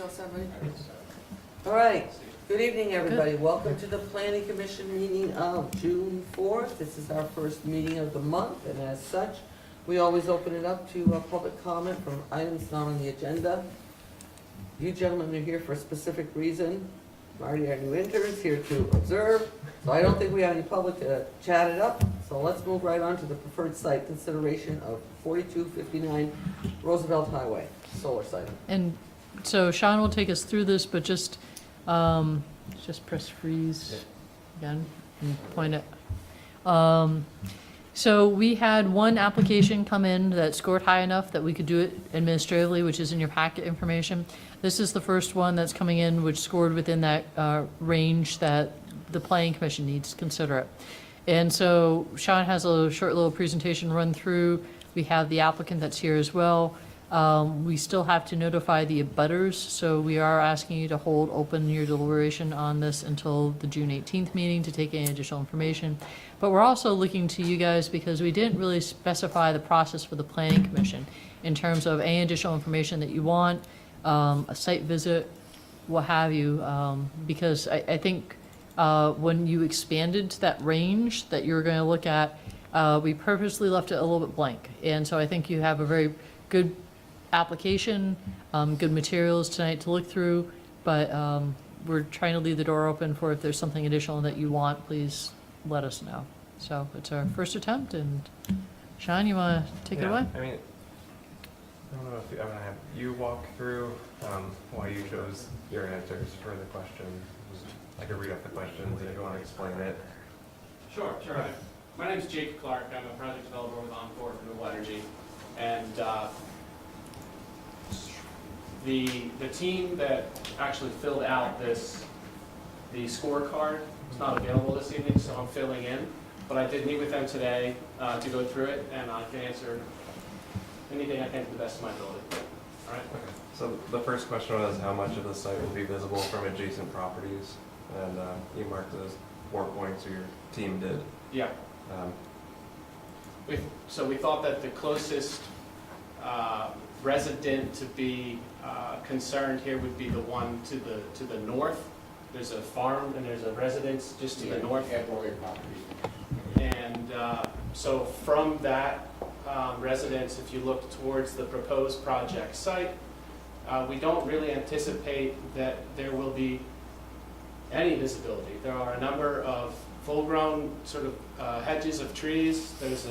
all set, ready? All right, good evening, everybody. Welcome to the Planning Commission meeting of June 4th. This is our first meeting of the month, and as such, we always open it up to public comment from items not on the agenda. You gentlemen are here for a specific reason. Marty, our new intern, is here to observe, so I don't think we have any public to chat it up. So let's move right on to the preferred site consideration of 4259 Roosevelt Highway, solar site. And so Sean will take us through this, but just press freeze again and point it. So we had one application come in that scored high enough that we could do it administratively, which is in your packet information. This is the first one that's coming in, which scored within that range that the Planning Commission needs to consider it. And so Sean has a short little presentation run through. We have the applicant that's here as well. We still have to notify the abutters, so we are asking you to hold open your deliberation on this until the June 18th meeting to take any additional information. But we're also looking to you guys because we didn't really specify the process for the Planning Commission in terms of any additional information that you want, a site visit, what have you, because I think when you expanded to that range that you're going to look at, we purposely left it a little bit blank. And so I think you have a very good application, good materials tonight to look through, but we're trying to leave the door open for if there's something additional that you want, please let us know. So it's our first attempt, and Sean, you want to take it away? I mean, I don't know if I'm going to have you walk through why you chose your answers for the question. I could read up the questions if you want to explain it. Sure. My name is Jake Clark. I'm a project developer with Encore Renewable Energy. And the team that actually filled out the scorecard is not available this evening, so I'm filling in. But I did meet with them today to go through it, and I can answer anything I can to the best of my ability. All right? Okay. So the first question was how much of the site will be visible from adjacent properties? And you marked those 4 points, or your team did. Yeah. So we thought that the closest resident to be concerned here would be the one to the north. There's a farm and there's a residence just to the north. And so from that residence, if you look towards the proposed project site, we don't really anticipate that there will be any visibility. There are a number of full-grown sort of hedges of trees. There's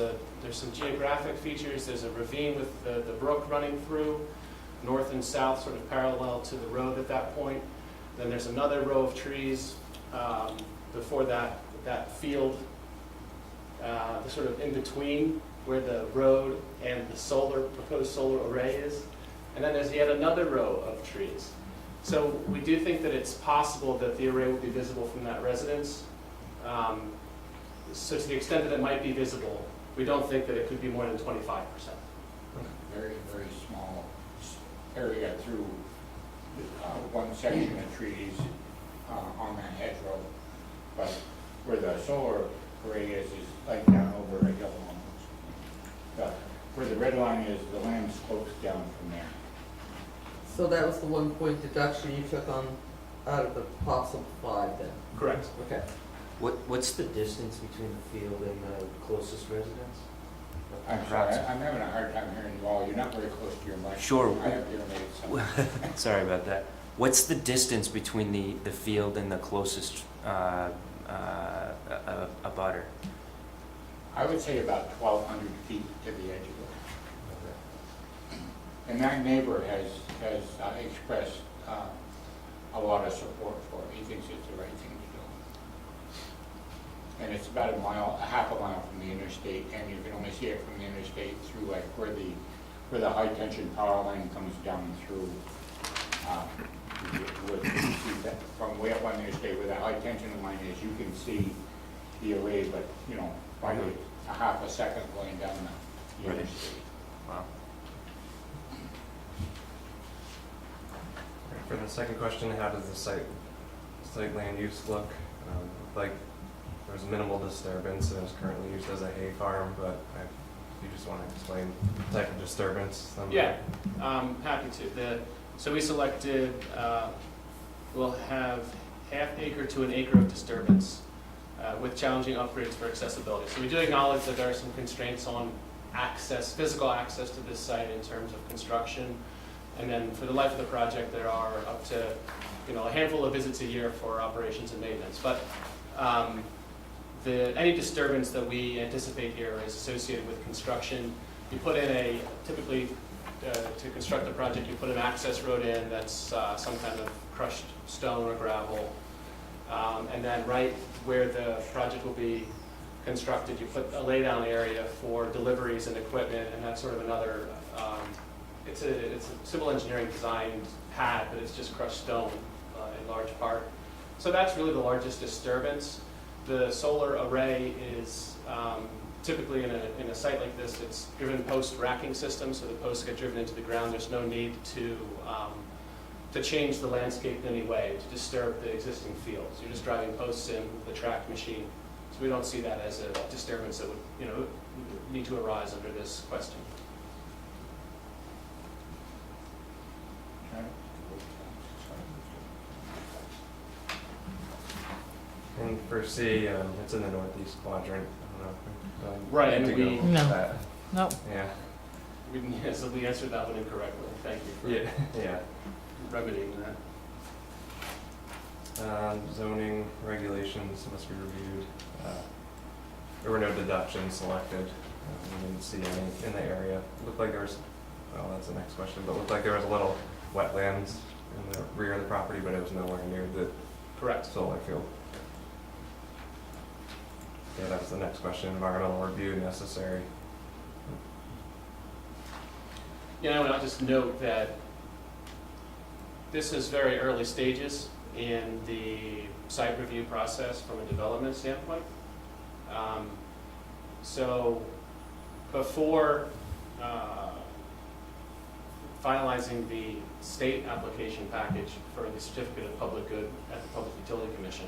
some geographic features. There's a ravine with the brook running through, north and south, sort of parallel to the road at that point. Then there's another row of trees before that field, sort of in between where the road and the proposed solar array is. And then there's yet another row of trees. So we do think that it's possible that the array will be visible from that residence. So to the extent that it might be visible, we don't think that it could be more than 25%. Very, very small area through one section of trees on that hedgerow. But where the solar array is like down over a hill almost. Where the red line is, the land slopes down from there. So that was the 1 point deduction you took on out of the possible 5 then? Correct. Okay. What's the distance between the field and the closest residence? I'm sorry, I'm having a hard time hearing you all. You're not very close to your mic. Sure. I have hearing aids. Sorry about that. What's the distance between the field and the closest abutter? I would say about 1,200 feet to the edge of it. And that neighbor has expressed a lot of support for it. He thinks it's the right thing to do. And it's about a half a mile from the interstate, and you can only see it from the interstate through like where the high tension power line comes down through. You can see that from way up on the interstate where the high tension line is, you can see the array, but probably a half a second going down the interstate. Wow. For the second question, how does the site land use look? Like there's minimal disturbance and it's currently used as a hay farm, but you just want to explain the type of disturbance? Yeah, happy to. So we selected, we'll have half acre to an acre of disturbance with challenging upgrades for accessibility. So we do acknowledge that there are some constraints on access, physical access to this site in terms of construction. And then for the life of the project, there are up to, a handful of visits a year for operations and maintenance. But any disturbance that we anticipate here is associated with construction. You put in typically to construct the project, you put an access road in that's some kind of crushed stone or gravel. And then right where the project will be constructed, you put a laydown area for deliveries and equipment, and that's sort of another, it's a civil engineering designed pad, but it's just crushed stone in large part. So that's really the largest disturbance. The solar array is typically in a site like this, it's driven post racking system, so the posts get driven into the ground. There's no need to change the landscape in any way, to disturb the existing fields. You're just driving posts in with the tracked machine. So we don't see that as a disturbance that would, need to arise under this question. And for C, it's in the northeast quadrant. I don't know. Right, and need to go we- with No. that. No, Yeah, so we answered that one incorrectly. Thank you for Yeah. remedying that. Zoning regulations must be reviewed. There were no deductions selected. We didn't see any in the area. Looked like there was, well, that's the next question, but looked like there was a little wetlands in the rear of the property, but it was nowhere near the Correct. solar field. Yeah, that was the next question. Environmental review necessary. And I'll just note that this is very early stages in the site review process from a development standpoint. So before finalizing the state application package for the Certificate of Public Good at the Public Utility Commission,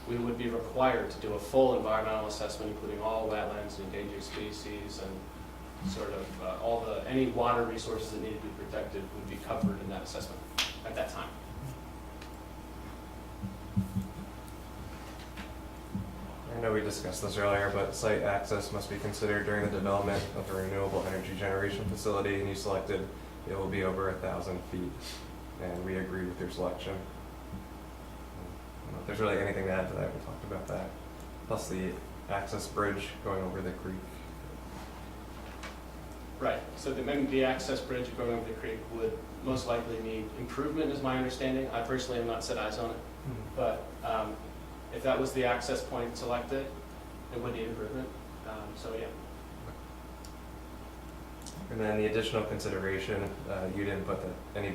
we would be required to do a full environmental assessment, including all wetlands and endangered species and sort of any water resources that need to be protected would be covered in that assessment at that time. I know we discussed this earlier, but site access must be considered during the development of a renewable energy generation facility, and you selected it will be over 1,000 feet, and we agree with your selection. I don't know if there's really anything to add to that. We talked about that. Plus the access bridge going over the creek. Right, so the access bridge going over the creek would most likely need improvement, is my understanding. I personally have not set eyes on it, but if that was the access point selected, it would need improvement, so yeah. And then the additional consideration, you didn't put that any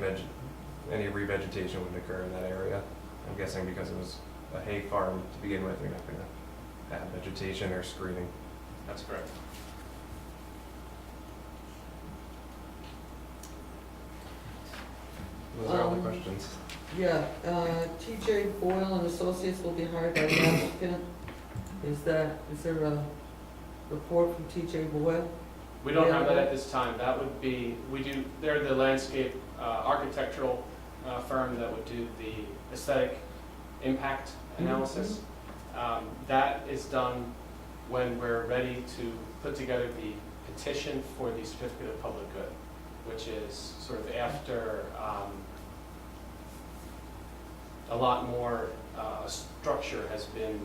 revegetation would occur in that area. I'm guessing because it was a hay farm to begin with, you're not going to add vegetation or screening. That's correct. Those are all the questions. Yeah, T.J. Boyle and Associates will be hired by the applicant. Is there a report from T.J. Boyle? We don't have that at this time. That would be, they're the landscape architectural firm that would do the aesthetic impact analysis. That is done when we're ready to put together the petition for the Certificate of Public Good, which is sort of after a lot more structure has been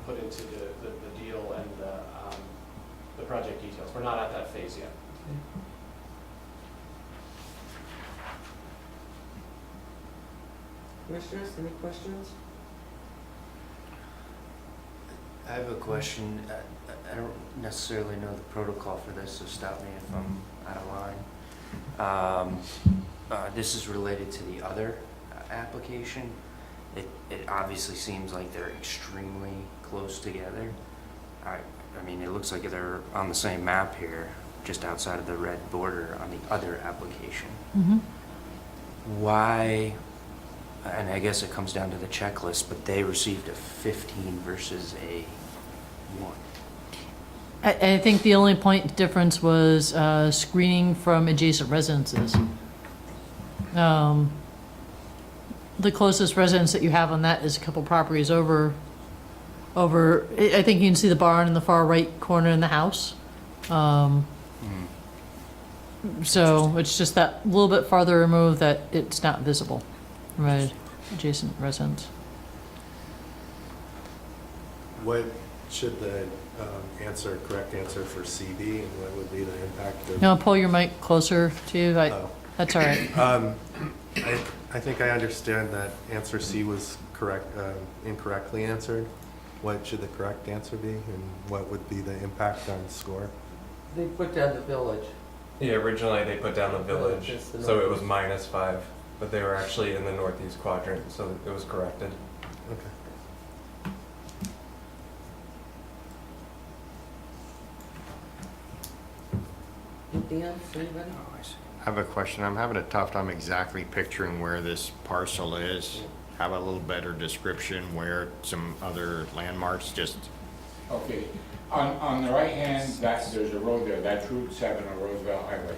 put into the deal and the project details. We're not at that phase yet. Commissioners, any questions? I have a question. I don't necessarily know the protocol for this, so stop me if I'm out of line. This is related to the other application. It obviously seems like they're extremely close together. I mean, it looks like they're on the same map here, just outside of the red border on the other application. Mhm. Why, and I guess it comes down to the checklist, but they received a 15 versus a 1. I think the only point difference was screening from adjacent residences. The closest residence that you have on that is a couple properties over, I think you can see the barn in the far right corner in the house. So it's just that little bit farther removed that it's not visible, right, adjacent residence. What should the correct answer for C be, and what would be the impact of? No, pull your mic closer to you, Oh. that's all right. I think I understand that answer C was correct, incorrectly answered. What should the correct answer be, and what would be the impact on score? They put down the village. Yeah, originally they put down the village, Just the so it was northeast. -5, but they were actually in the northeast quadrant, so it was corrected. Okay. Anything else, anybody? I have a question. I'm having a tough time exactly picturing where this parcel is. Have a little better description where some other landmarks, just, Okay, on the right hand, there's a road there, that's Route 7 or Roosevelt Highway.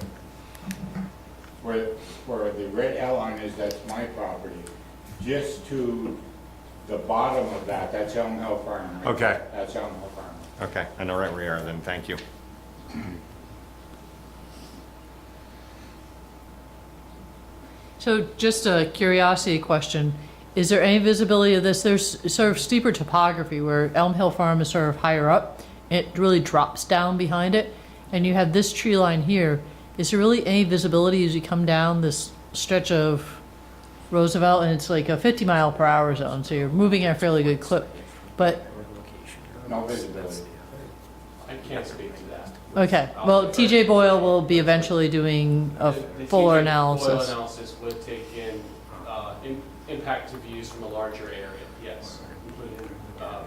Where the red L line is, that's my property. Just to the bottom of that, that's Elm Hill Farm. Right? Okay. That's Elm Hill Farm. okay, I know right where you are then, thank you. So just a curiosity question, is there any visibility of this? There's sort of steeper topography where Elm Hill Farm is sort of higher up. It really drops down behind it, and you have this tree line here. Is there really any visibility as you come down this stretch of Roosevelt? And it's like a 50-mile-per-hour zone, so you're moving at a fairly good clip. But, No visibility. I can't speak to that. okay, well, TJ Boyle will be eventually doing a The fuller TJ analysis. Boyle analysis would take in impact to views from a larger area, yes, including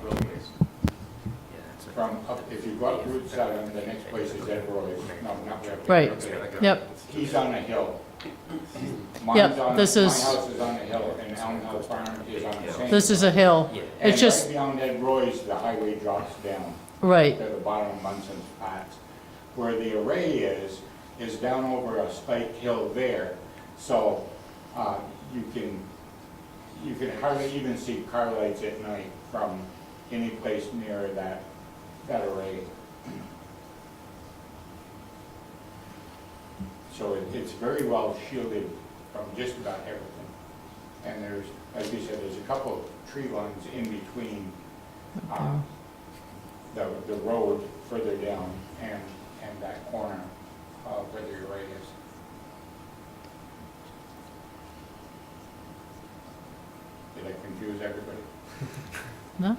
roadways. From up, if you go up Route 7, the next place is Ed Roy's. No, not Red. Right. Okay. Yep, He's on a hill. Yep, My this is- house is on a hill, and Elm Hill Farm is on the same. this is a hill. And It's just, right beyond Ed Roy's, the highway drops down right, to the bottom of Munson's Flats. Where the array is down over a spike hill there, so you can hardly even see car lights at night from any place near that array. So it's very well shielded from just about everything. And there's, like you said, there's a couple of tree lines in between the road further down and that corner where the array is. Did I confuse everybody? no?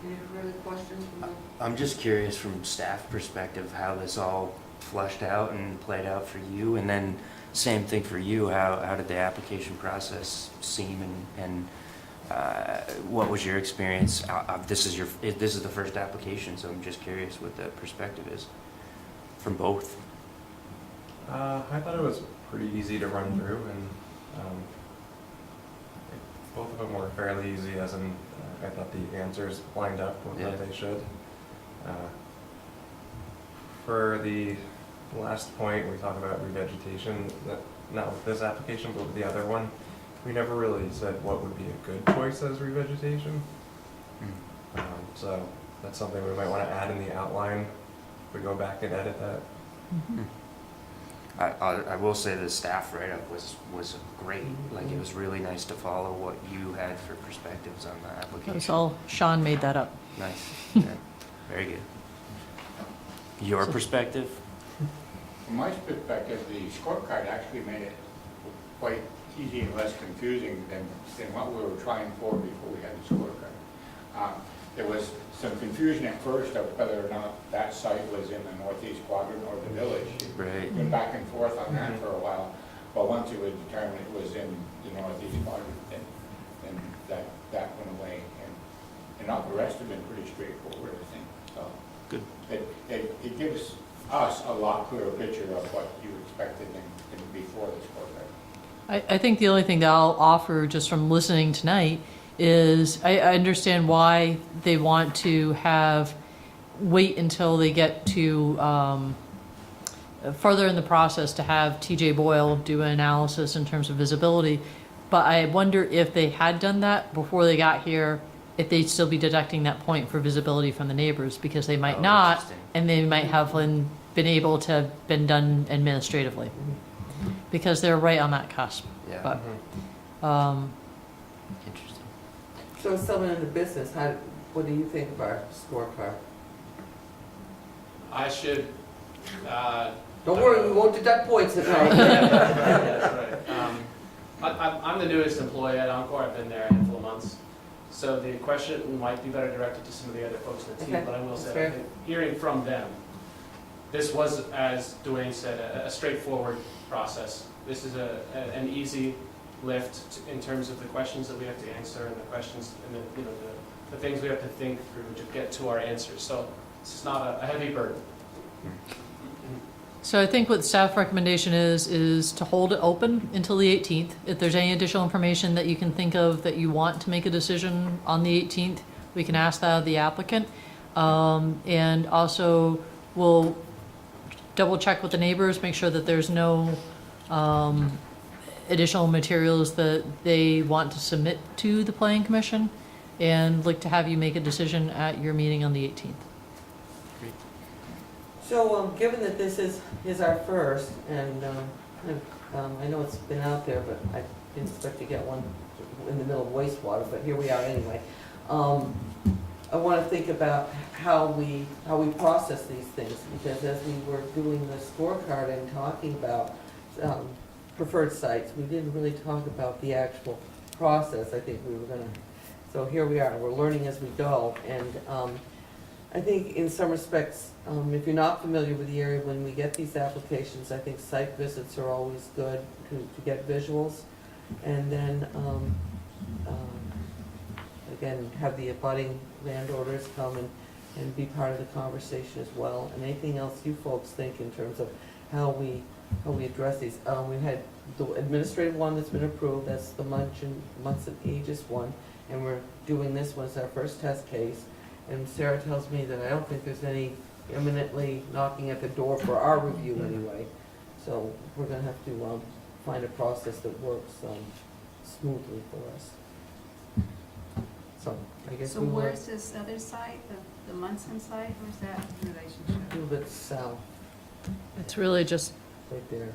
Any further questions from the? I'm just curious from staff perspective, how this all flushed out and played out for you, and then same thing for you, how did the application process seem, and what was your experience? This is the first application, so I'm just curious what the perspective is from both. I thought it was pretty easy to run through, and both of them were fairly easy, as in I thought the answers lined up with what they should. For the last point, we talked about revegetation, not with this application, but with the other one. We never really said what would be a good choice as revegetation. So that's something we might want to add in the outline if we go back and edit that. Mhm. I will say the staff write-up was great. Like, it was really nice to follow what you had for perspectives on the application. That's all, Sean made that up. Nice. Yeah. Very good. Your perspective? From my perspective, the scorecard actually made it quite easy and less confusing than what we were trying for before we had the scorecard. There was some confusion at first of whether or not that site was in the northeast quadrant or the village. Right. Went back and forth on that for a while, but once it was determined it was in the northeast quadrant, then that went away. And all the rest have been pretty straightforward, I think. So Good. It gives us a lot clearer picture of what you expected before the scorecard. I think the only thing that I'll offer just from listening tonight is, I understand why they want to wait until they get to further in the process to have TJ Boyle do an analysis in terms of visibility. But I wonder if they had done that before they got here, if they'd still be deducting that point for visibility from the neighbors, because they might Oh, not, interesting. and they might have been able to have been done administratively, because they're right on that cusp. Yeah, But, interesting. So as someone in the business, what do you think of our scorecard? I should, Don't worry, we won't deduct points at Right, night. that's right. I'm the newest employee at Encore, I've been there a handful of months. So the question might be better directed to some of the other folks in the team, Okay, but I will that's say, fair. I think hearing from them, this was, as Dwayne said, a straightforward process. This is an easy lift in terms of the questions that we have to answer and the questions and the things we have to think through to get to our answers. So this is not a heavy burden. so I think what staff recommendation is to hold it open until the 18th. If there's any additional information that you can think of that you want to make a decision on the 18th, we can ask that of the applicant. And also, we'll double check with the neighbors, make sure that there's no additional materials that they want to submit to the planning commission, and look to have you make a decision at your meeting on the 18th. So, given that this is our first, and I know it's been out there, but I didn't expect to get one in the middle of wastewater, but here we are anyway. I want to think about how we process these things, because as we were doing the scorecard and talking about preferred sites, we didn't really talk about the actual process. I think we were gonna, so here we are, we're learning as we go, and I think in some respects, if you're not familiar with the area, when we get these applications, I think site visits are always good to get visuals, and then again, have the abutting landowners come and be part of the conversation as well. And anything else you folks think in terms of how we address these. We had the administrative one that's been approved, that's the months and ages one, and we're doing this one as our first test case. And Sarah tells me that I don't think there's any imminently knocking at the door for our review anyway. So we're gonna have to find a process that works smoothly for us. So I guess So we will where's this other site, the Munson site, where's that a relationship? little bit south, It's really just right there.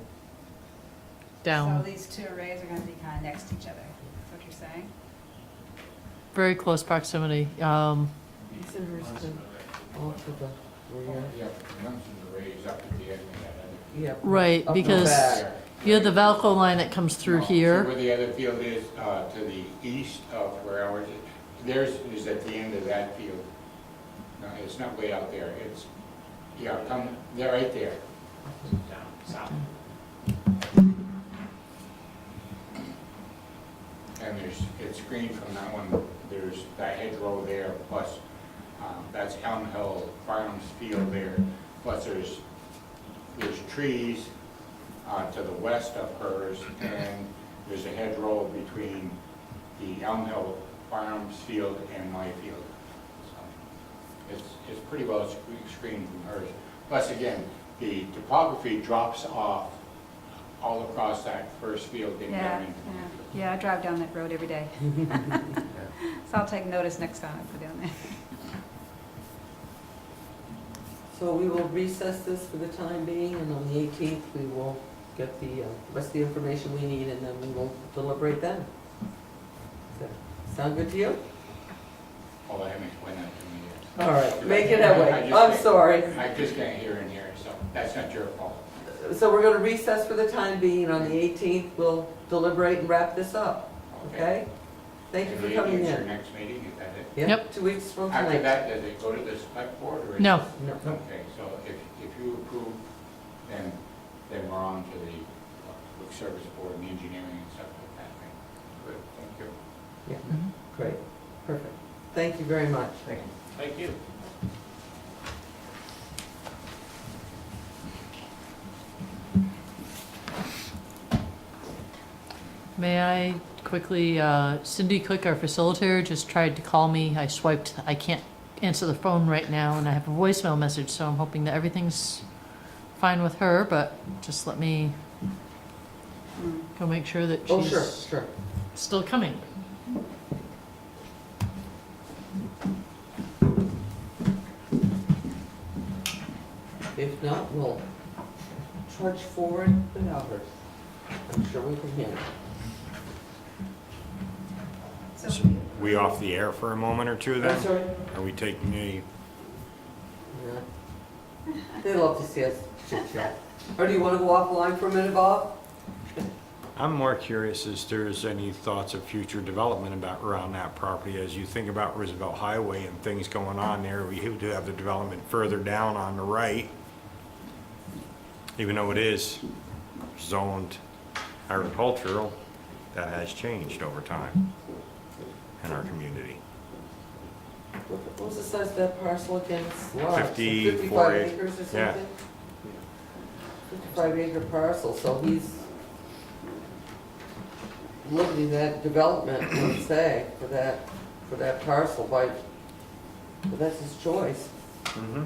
down, So these two arrays are gonna be kind of next to each other, is what you're saying? very close proximity. It's in Richmond, off to the rear. Yeah, Munson arrays up at the end of that other. Yeah. Right, Up the because back. you have the Valco line that comes through No, see here. where the other field is, to the east of where ours is? Theirs is at the end of that field. No, it's not way out there, it's, yeah, they're right there. Down south. And it's screened from that one, there's that hedgerow there, plus, that's Elm Hill Farms field there, plus there's trees, to the west of hers, and there's a hedgerow between the Elm Hill Farms field and my field. So it's pretty well screened from hers. Plus, again, the topography drops off all across that first field getting down into. Yeah, I drive down that road every day. So I'll take notice next time I go down there. So we will recess this for the time being, and on the 18th, we will get the rest of the information we need, and then we will deliberate then. Does that sound good to you? Oh, I haven't explained that to me yet. All right, make it that I way. just I'm can't- sorry. I just can't hear in here, so that's not your fault. So we're gonna recess for the time being, and on the 18th, we'll deliberate and wrap this up, okay? Thank you And for the coming 18th 's your in. next meeting, is that it? Yep. 2 weeks from After tonight. that, does it go to the select board or? is No. it- No. Okay, so if you approve, then we're on to the public service board and engineering and stuff like that. Right? Good, thank you. Yeah, great, perfect. Thank you very much. Thank you. May I quickly, Cindy Cook, our facilitator, just tried to call me. I can't answer the phone right now, and I have a voicemail message, so I'm hoping that everything's fine with her, but just let me go make sure that Oh, sure, she's sure. still coming. If not, we'll trudge forward without her. I'm sure we can handle it. So, We off the air for a moment or two I'm then? sorry? Are we taking a, Yeah. They love to see us chit chat. Or do you want to go offline for a minute, Bob? I'm more curious as there's any thoughts of future development around that property as you think about Roosevelt Highway and things going on there. We do have the development further down on the right, even though it is zoned agricultural, that has changed over time in our community. What was the size of that parcel again? It's large. 54 55 acres. acres or Yeah. something? 55-acre parcel, so he's looking at development, let's say, for that parcel, but that's his choice. Mm-hmm.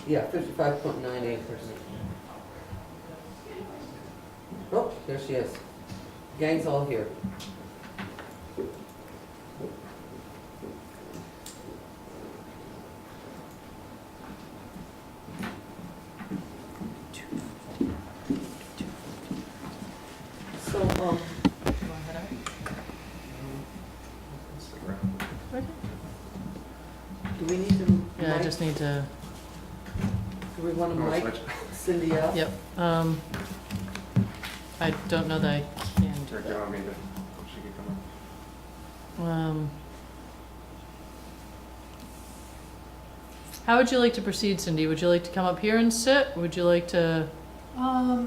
Yeah, 55.9 acres. Oh, there she is. Gang's all here. So, do we need to? Yeah, I mic- just need to, Do we want to Oh, mic switch. Cindy up? yep. I don't know that I can do Or do you that. want me to, she could come up? How would you like to proceed, Cindy? Would you like to come up here and sit? Would you like to Maybe I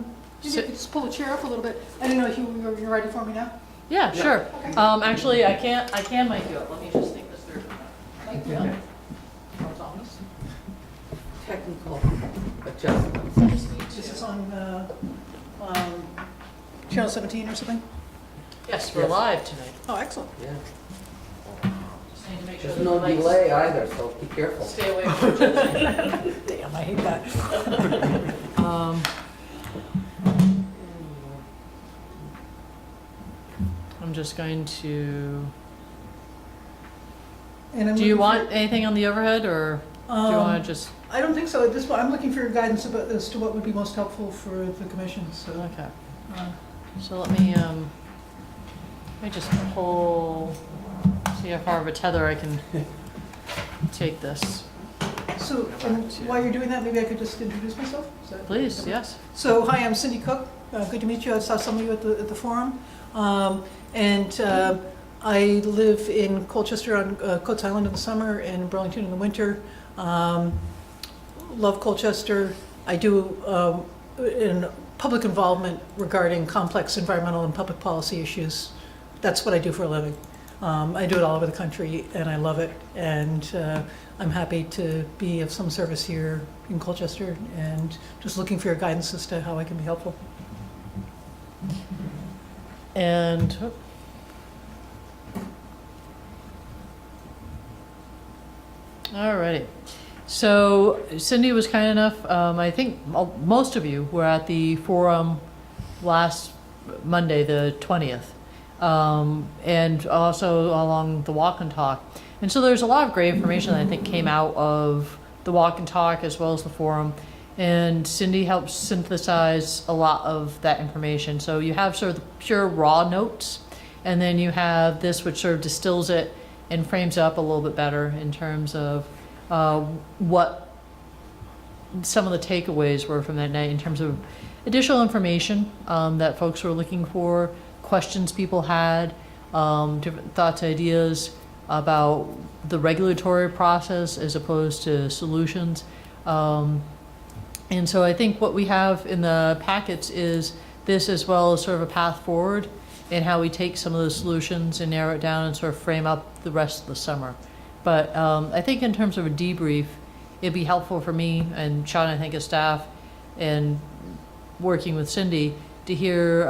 sit? could just pull the chair up a little bit. I didn't know if you're ready for me now. Yeah, Yeah. sure. Okay. Actually, I can mic you up. Let me just think this through. Thank you. Yeah. Oh, Thomas? Technical adjustments. This is on Channel 17 or something? Yes, we're Yes. live tonight. Oh, excellent. Yeah. Just need to make sure There's that no the mics delay either, so be careful. Stay away from each other. Damn, I hate that. I'm just going to, And I'm do you looking want anything on the overhead, or do you want to just, I don't think so. At this point, I'm looking for your guidance about, as to what would be most helpful for the commission, so. okay. uh, So let me just pull, see how far of a tether I can take this. So, and while you're doing that, maybe I could just introduce myself? Is that- Please, yes. So, hi, I'm Cindy Cook. Good to meet you. I saw some of you at the forum. I live in Colchester on Coates Island in the summer and Burlington in the winter. Love Colchester. I do in public involvement regarding complex environmental and public policy issues. That's what I do for a living. I do it all over the country, and I love it. And I'm happy to be of some service here in Colchester, and just looking for your guidance as to how I can be helpful. And, alrighty. So Cindy was kind enough, I think most of you were at the forum last Monday, the 20th. And also along the walk and talk. And so there's a lot of great information that I think came out of the walk and talk as well as the forum. And Cindy helped synthesize a lot of that information. So you have sort of the pure raw notes, and then you have this which sort of distills it and frames it up a little bit better in terms of what some of the takeaways were from that night in terms of additional information that folks were looking for, questions people had, different thoughts, ideas about the regulatory process as opposed to solutions. And so I think what we have in the packets is this as well as sort of a path forward and how we take some of those solutions and narrow it down and sort of frame up the rest of the summer. But I think in terms of a debrief, it'd be helpful for me and Sean, I think, as staff, and working with Cindy, to hear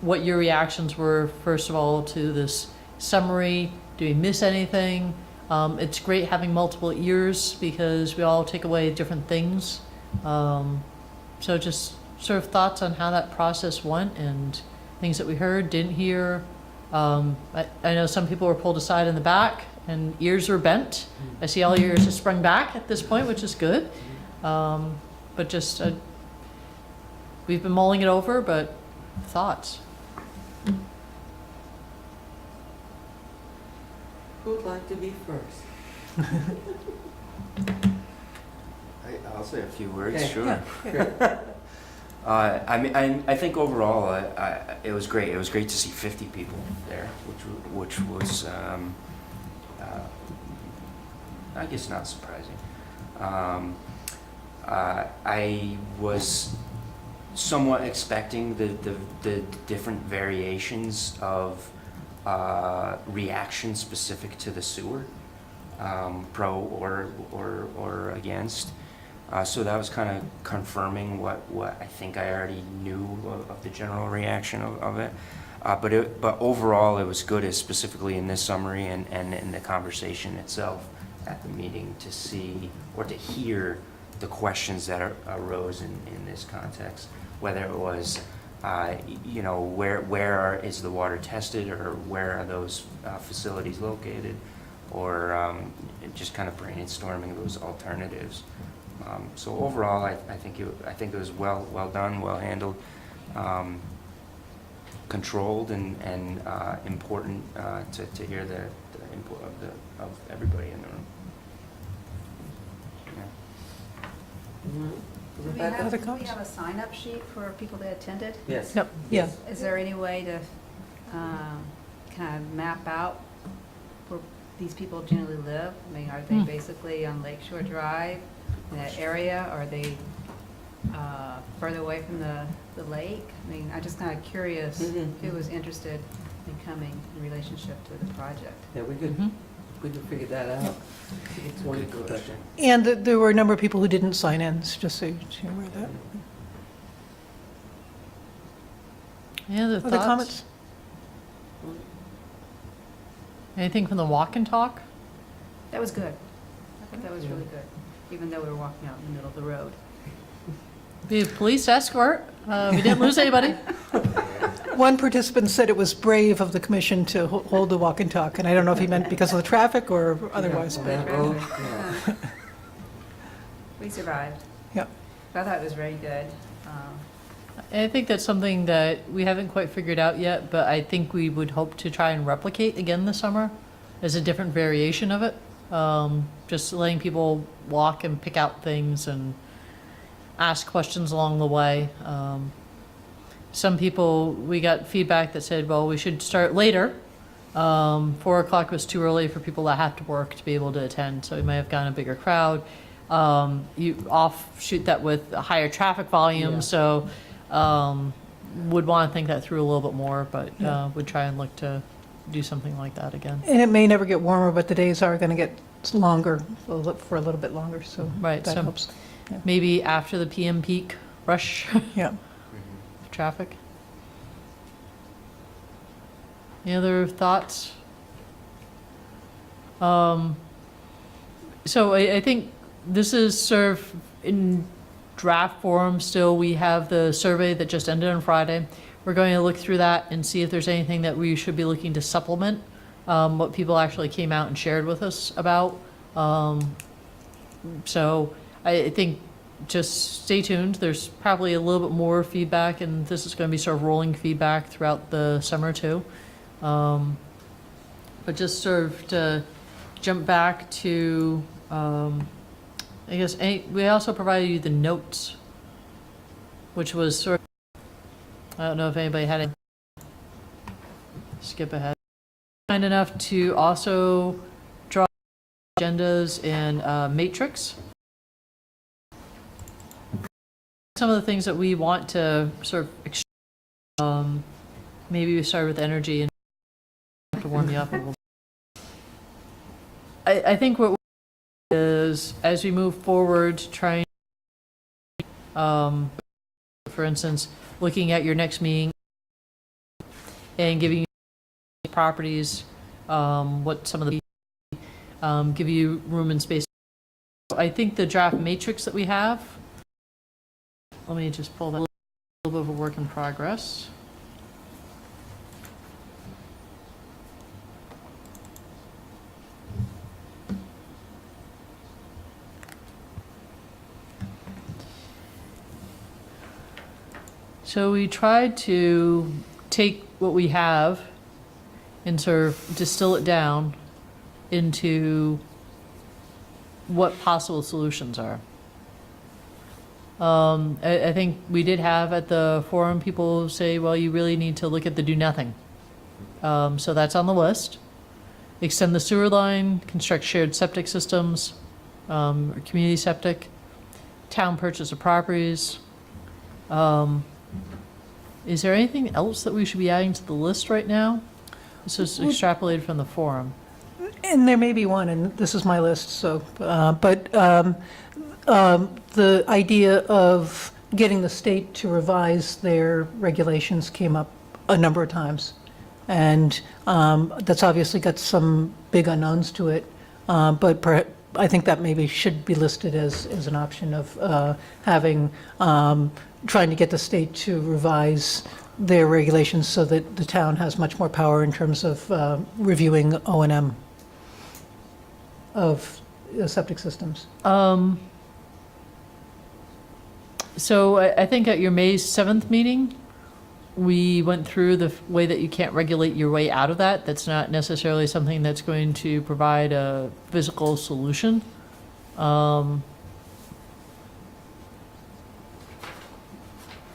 what your reactions were, first of all, to this summary. Do we miss anything? It's great having multiple ears because we all take away different things. So just sort of thoughts on how that process went and things that we heard, didn't hear. I know some people were pulled aside in the back and ears were bent. I see all ears have sprung back at this point, which is good. But just, we've been mulling it over, but thoughts? Who would like to be first? I'll say a few words, Okay. sure. Great. I mean, I think overall, it was great. It was great to see 50 people there, which was, I guess, not surprising. I was somewhat expecting the different variations of reaction specific to the sewer, pro or against. So that was kind of confirming what I think I already knew of the general reaction of it. But overall, it was good, specifically in this summary and in the conversation itself at the meeting, to see or to hear the questions that arose in this context, whether it was, where is the water tested, or where are those facilities located, or just kind of brainstorming those alternatives. So overall, I think it was well done, well handled, controlled, and important to hear the input of everybody in the room. Mhm. Do we Rebecca? have a sign-up sheet for people that attended? Yes. Yep, yeah. Is there any way to kind of map out where these people generally live? I mean, are they basically on Lakeshore Drive, in that area? Are they further away from the lake? I mean, I'm just kind of curious Mhm. who was interested in coming in relationship to the project. Yeah, we could figure that out. I think it's one Good question. And there were a number of people who didn't sign in, just so you're aware of that. Any other Other thoughts? comments? Anything from the walk and talk? That was good. I thought that was really good, even though we were walking out in the middle of the road. Be a police escort. We didn't lose anybody. One participant said it was brave of the commission to hold the walk and talk, and I don't know if he meant because of the traffic or otherwise, Yeah, but, that road, yeah. We survived. yeah. I thought it was very good. I think that's something that we haven't quite figured out yet, but I think we would hope to try and replicate again this summer as a different variation of it. Just letting people walk and pick out things and ask questions along the way. Some people, we got feedback that said, well, we should start later. 4 o'clock was too early for people that have to work to be able to attend, so we might have gotten a bigger crowd. You offshoot that with a higher traffic volume, Yeah. so would want to think that through a little bit more, but would try and look to do something like that again. And it may never get warmer, but the days are going to get longer, for a little bit longer, so Right, that so- helps. Maybe after the PM peak rush Yeah. traffic. Any other thoughts? So I think this is sort of in draft form still. We have the survey that just ended on Friday. We're going to look through that and see if there's anything that we should be looking to supplement what people actually came out and shared with us about. So I think just stay tuned. There's probably a little bit more feedback, and this is going to be sort of rolling feedback throughout the summer too. But just sort of to jump back to, I guess, we also provided you the notes, which was sort of, I don't know if anybody had any, skip ahead. Kind enough to also draw agendas and matrix. Some of the things that we want to sort of, maybe we start with energy and to warm you up a little. I think what was, as we move forward, trying, for instance, looking at your next meeting and giving you properties, what some of the, give you room and space. I think the draft matrix that we have, let me just pull that, a little bit of a work in progress. So we tried to take what we have and sort of distill it down into what possible solutions are. I think we did have at the forum people say, well, you really need to look at the do nothing. So that's on the list. Extend the sewer line, construct shared septic systems, or community septic, town purchase of properties. Is there anything else that we should be adding to the list right now? This is extrapolated from the forum. And there may be one, and this is my list, so, the idea of getting the state to revise their regulations came up a number of times. And that's obviously got some big unknowns to it, but I think that maybe should be listed as an option of having, trying to get the state to revise their regulations so that the town has much more power in terms of reviewing O&M of septic systems. So I think at your May 7th meeting, we went through the way that you can't regulate your way out of that. That's not necessarily something that's going to provide a physical solution.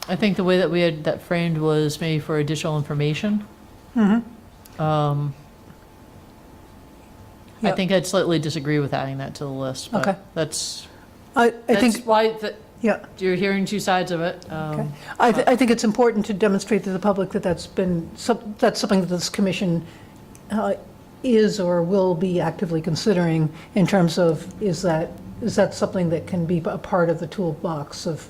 I think the way that we had that framed was maybe for additional information. Mm-hmm. I Yep. think I'd slightly disagree with adding that to the list, but Okay. that's I think, why yeah. you're hearing two sides of it. Okay. I think it's important to demonstrate to the public that that's something that this commission is or will be actively considering in terms of, is that something that can be a part of the toolbox of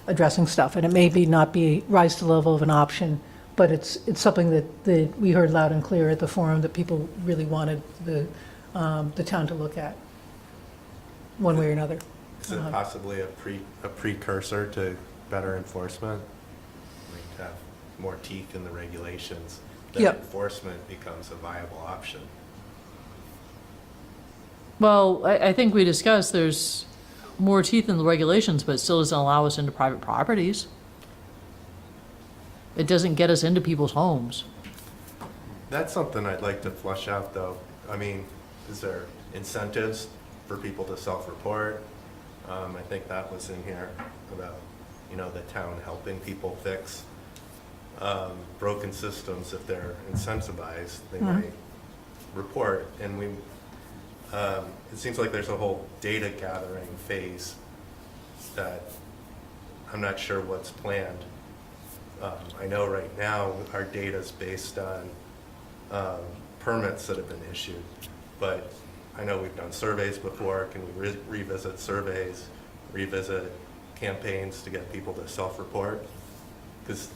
addressing stuff? And it may not rise to the level of an option, but it's something that we heard loud and clear at the forum that people really wanted the town to look at, one way or another. Is it possibly a precursor to better enforcement? Like to have more teeth in the regulations, that Yep. enforcement becomes a viable option? Well, I think we discussed there's more teeth in the regulations, but it still doesn't allow us into private properties. It doesn't get us into people's homes. That's something I'd like to flush out, though. I mean, is there incentives for people to self-report? I think that was in here about, the town helping people fix broken systems. If they're incentivized, they might report. And it seems like there's a whole data gathering phase that I'm not sure what's planned. I know right now our data's based on permits that have been issued, but I know we've done surveys before. Can we revisit surveys, revisit campaigns to get people to self-report? Because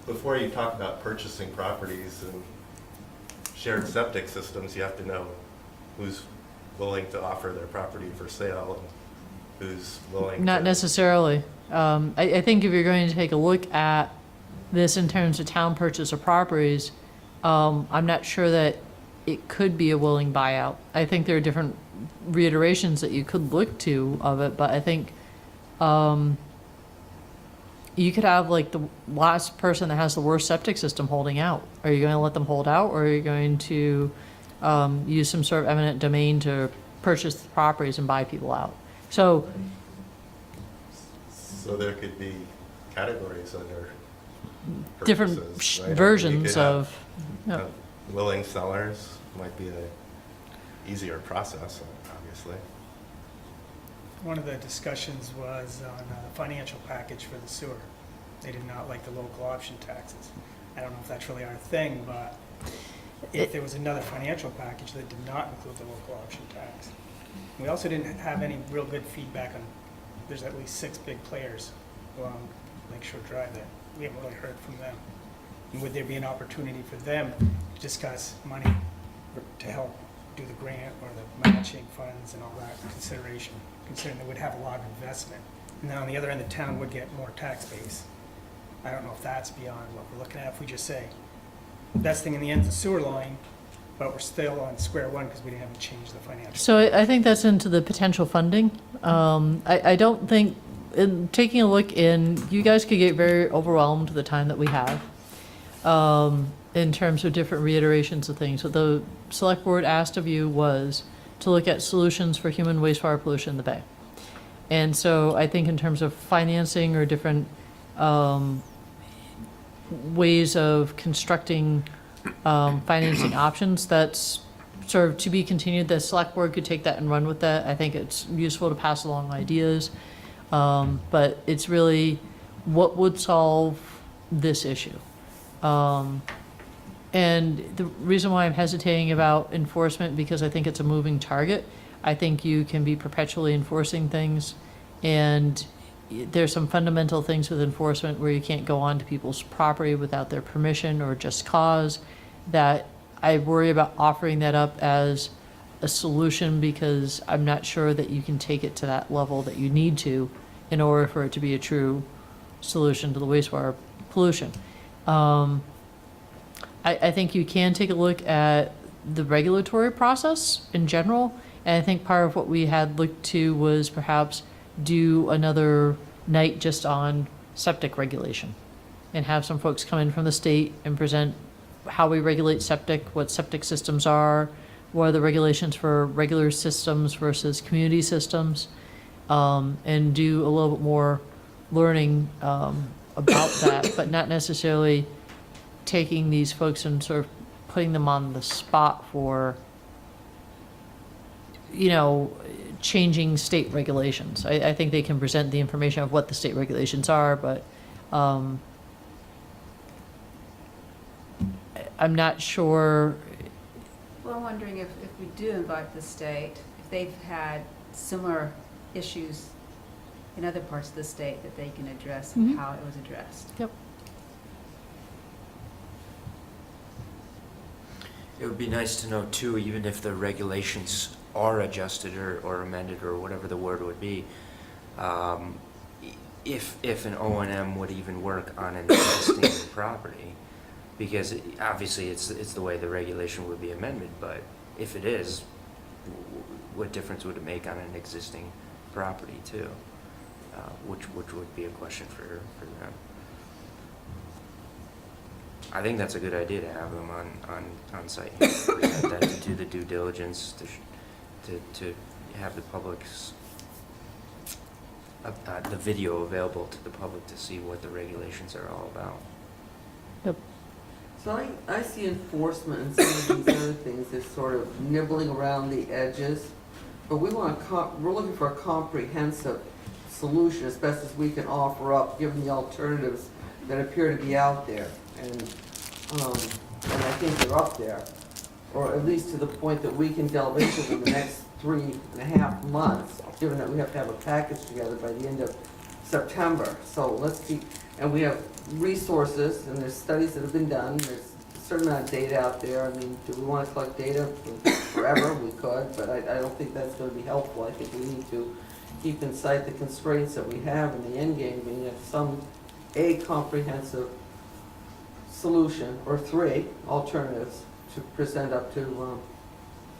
before you talk about purchasing properties and shared septic systems, you have to know who's willing to offer their property for sale and who's willing Not to... necessarily. I think if you're going to take a look at this in terms of town purchase of properties, I'm not sure that it could be a willing buyout. I think there are different reiterations that you could look to of it, but I think you could have like the last person that has the worst septic system holding out. Are you going to let them hold out, or are you going to use some sort of eminent domain to purchase the properties and buy people out? So there could be categories under different purchases, right? I mean, you versions could have, of, yeah. willing sellers might be a easier process, obviously. One of the discussions was on a financial package for the sewer. They did not like the local option taxes. I don't know if that's really our thing, but if there was another financial package that did not include the local option tax. We also didn't have any real good feedback on, there's at least 6 big players along Lakeshore Drive that we haven't really heard from them. And would there be an opportunity for them to discuss money to help do the grant or the matching funds and all that consideration, considering they would have a lot of investment? And then on the other end, the town would get more tax base. I don't know if that's beyond what we're looking at. If we just say, best thing in the end is the sewer line, but we're still on square one because we haven't changed the financial. So I think that's into the potential funding. I don't think, in taking a look in, you guys could get very overwhelmed with the time that we have in terms of different reiterations of things. What the select board asked of you was to look at solutions for human wastewater pollution in the bay. And so I think in terms of financing or different ways of constructing financing options, that's sort of to be continued. The select board could take that and run with that. I think it's useful to pass along ideas, but it's really what would solve this issue. And the reason why I'm hesitating about enforcement, because I think it's a moving target. I think you can be perpetually enforcing things, and there's some fundamental things with enforcement where you can't go onto people's property without their permission or just cause, that I worry about offering that up as a solution, because I'm not sure that you can take it to that level that you need to in order for it to be a true solution to the wastewater pollution. I think you can take a look at the regulatory process in general, and I think part of what we had looked to was perhaps do another night just on septic regulation and have some folks come in from the state and present how we regulate septic, what septic systems are, what are the regulations for regular systems versus community systems, and do a little bit more learning about that, but not necessarily taking these folks and sort of putting them on the spot for, you know, changing state regulations. I think they can present the information of what the state regulations are, but I'm not sure. Well, I'm wondering if we do invite the state, if they've had similar issues in other parts of the state that they can address and how it was addressed. Yep. It would be nice to know too, even if the regulations are adjusted or amended or whatever the word would be, if an O&M would even work on an existing property, because obviously it's the way the regulation would be amended, but if it is, what difference would it make on an existing property too? Which would be a question for them. I think that's a good idea to have them on site here, that to do the due diligence, to have the public's the video available to the public to see what the regulations are all about. Yep. So I see enforcement and some of these other things as sort of nibbling around the edges, but we're looking for a comprehensive solution as best as we can offer up, given the alternatives that appear to be out there. And I think they're up there, or at least to the point that we can delve into them in the next 3.5 months, given that we have to have a package together by the end of September. So let's see, and we have resources, and there's studies that have been done, there's a certain amount of data out there. I mean, do we want to collect data forever? We could, but I don't think that's going to be helpful. I think we need to keep in sight the constraints that we have in the end game, being a comprehensive solution, or 3 alternatives to present up to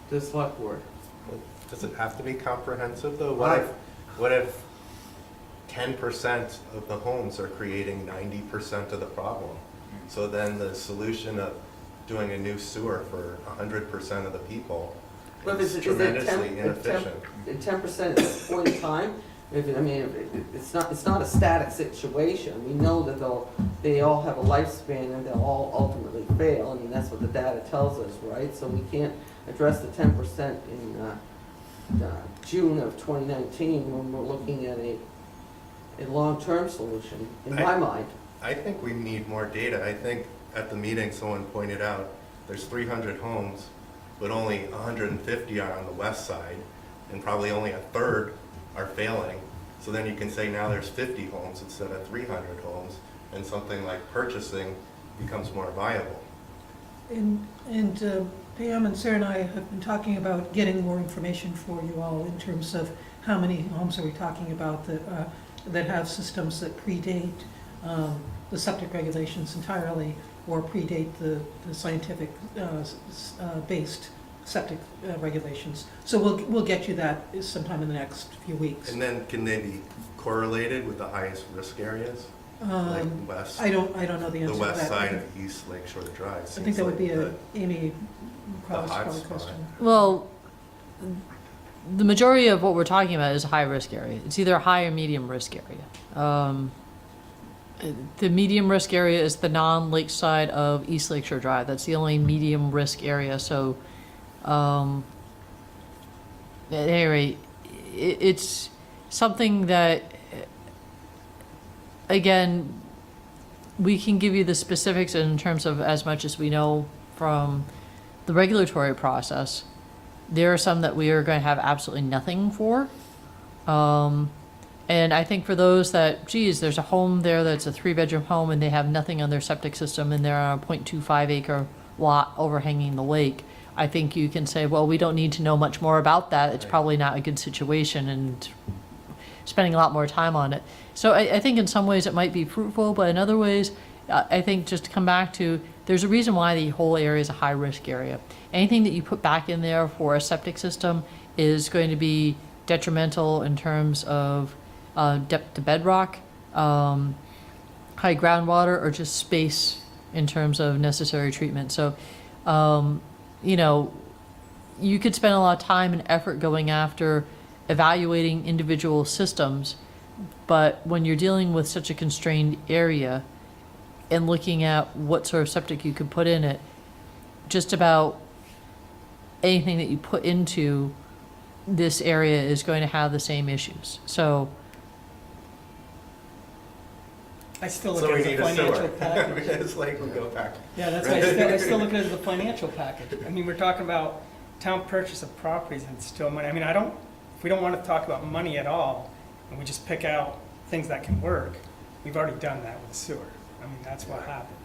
the select board. Does it have to be comprehensive though? Right. What if 10% of the homes are creating 90% of the problem? So then the solution of doing a new sewer for 100% of the people is tremendously inefficient. 10% at this point in time? It's not a static situation. We know that they all have a lifespan and they'll all ultimately fail. I mean, that's what the data tells us, right? So we can't address the 10% in June of 2019 when we're looking at a long-term solution, in my mind. I think we need more data. I think at the meeting someone pointed out there's 300 homes, but only 150 are on the west side. and probably only a third are failing. So then you can say now there's 50 homes instead of 300 homes, and something like purchasing becomes more viable. And Pam and Sarah and I have been talking about getting more information for you all in terms of how many homes are we talking about that have systems that predate the septic regulations entirely, or predate the scientific based septic regulations. So we'll get you that sometime in the next few weeks. And then can they be correlated with the highest risk areas? Like west, I don't know the answer the to that. west side of East Lakeshore Drive? I think seems that would like be a the- Amy Crow's hot probably spot. question. Well, the majority of what we're talking about is a high-risk area. It's either a high or medium-risk area. The medium-risk area is the non-lakeside of East Lakeshore Drive. That's the only medium-risk area, so, at any rate, it's something that, again, we can give you the specifics in terms of as much as we know from the regulatory process. There are some that we are going to have absolutely nothing for. And I think for those that, geez, there's a home there that's a 3-bedroom home and they have nothing on their septic system and they're on a 0.25 acre lot overhanging the lake, I think you can say, well, we don't need to know much more about that. It's probably not a good situation, and spending a lot more time on it. So I think in some ways it might be fruitful, but in other ways, I think just to come back to, there's a reason why the whole area is a high-risk area. Anything that you put back in there for a septic system is going to be detrimental in terms of depth to bedrock, high groundwater, or just space in terms of necessary treatment. So, you know, you could spend a lot of time and effort going after evaluating individual systems, but when you're dealing with such a constrained area and looking at what sort of septic you could put in it, just about anything that you put into this area is going to have the same issues. So I still look So at we it need as a a sewer. financial package. It's like we go back. Yeah, that's why I still look at it as a financial package. I mean, we're talking about town purchase of properties and still money. I mean, if we don't want to talk about money at all, and we just pick out things that can work, we've already done that with the sewer. I mean, that's what happened.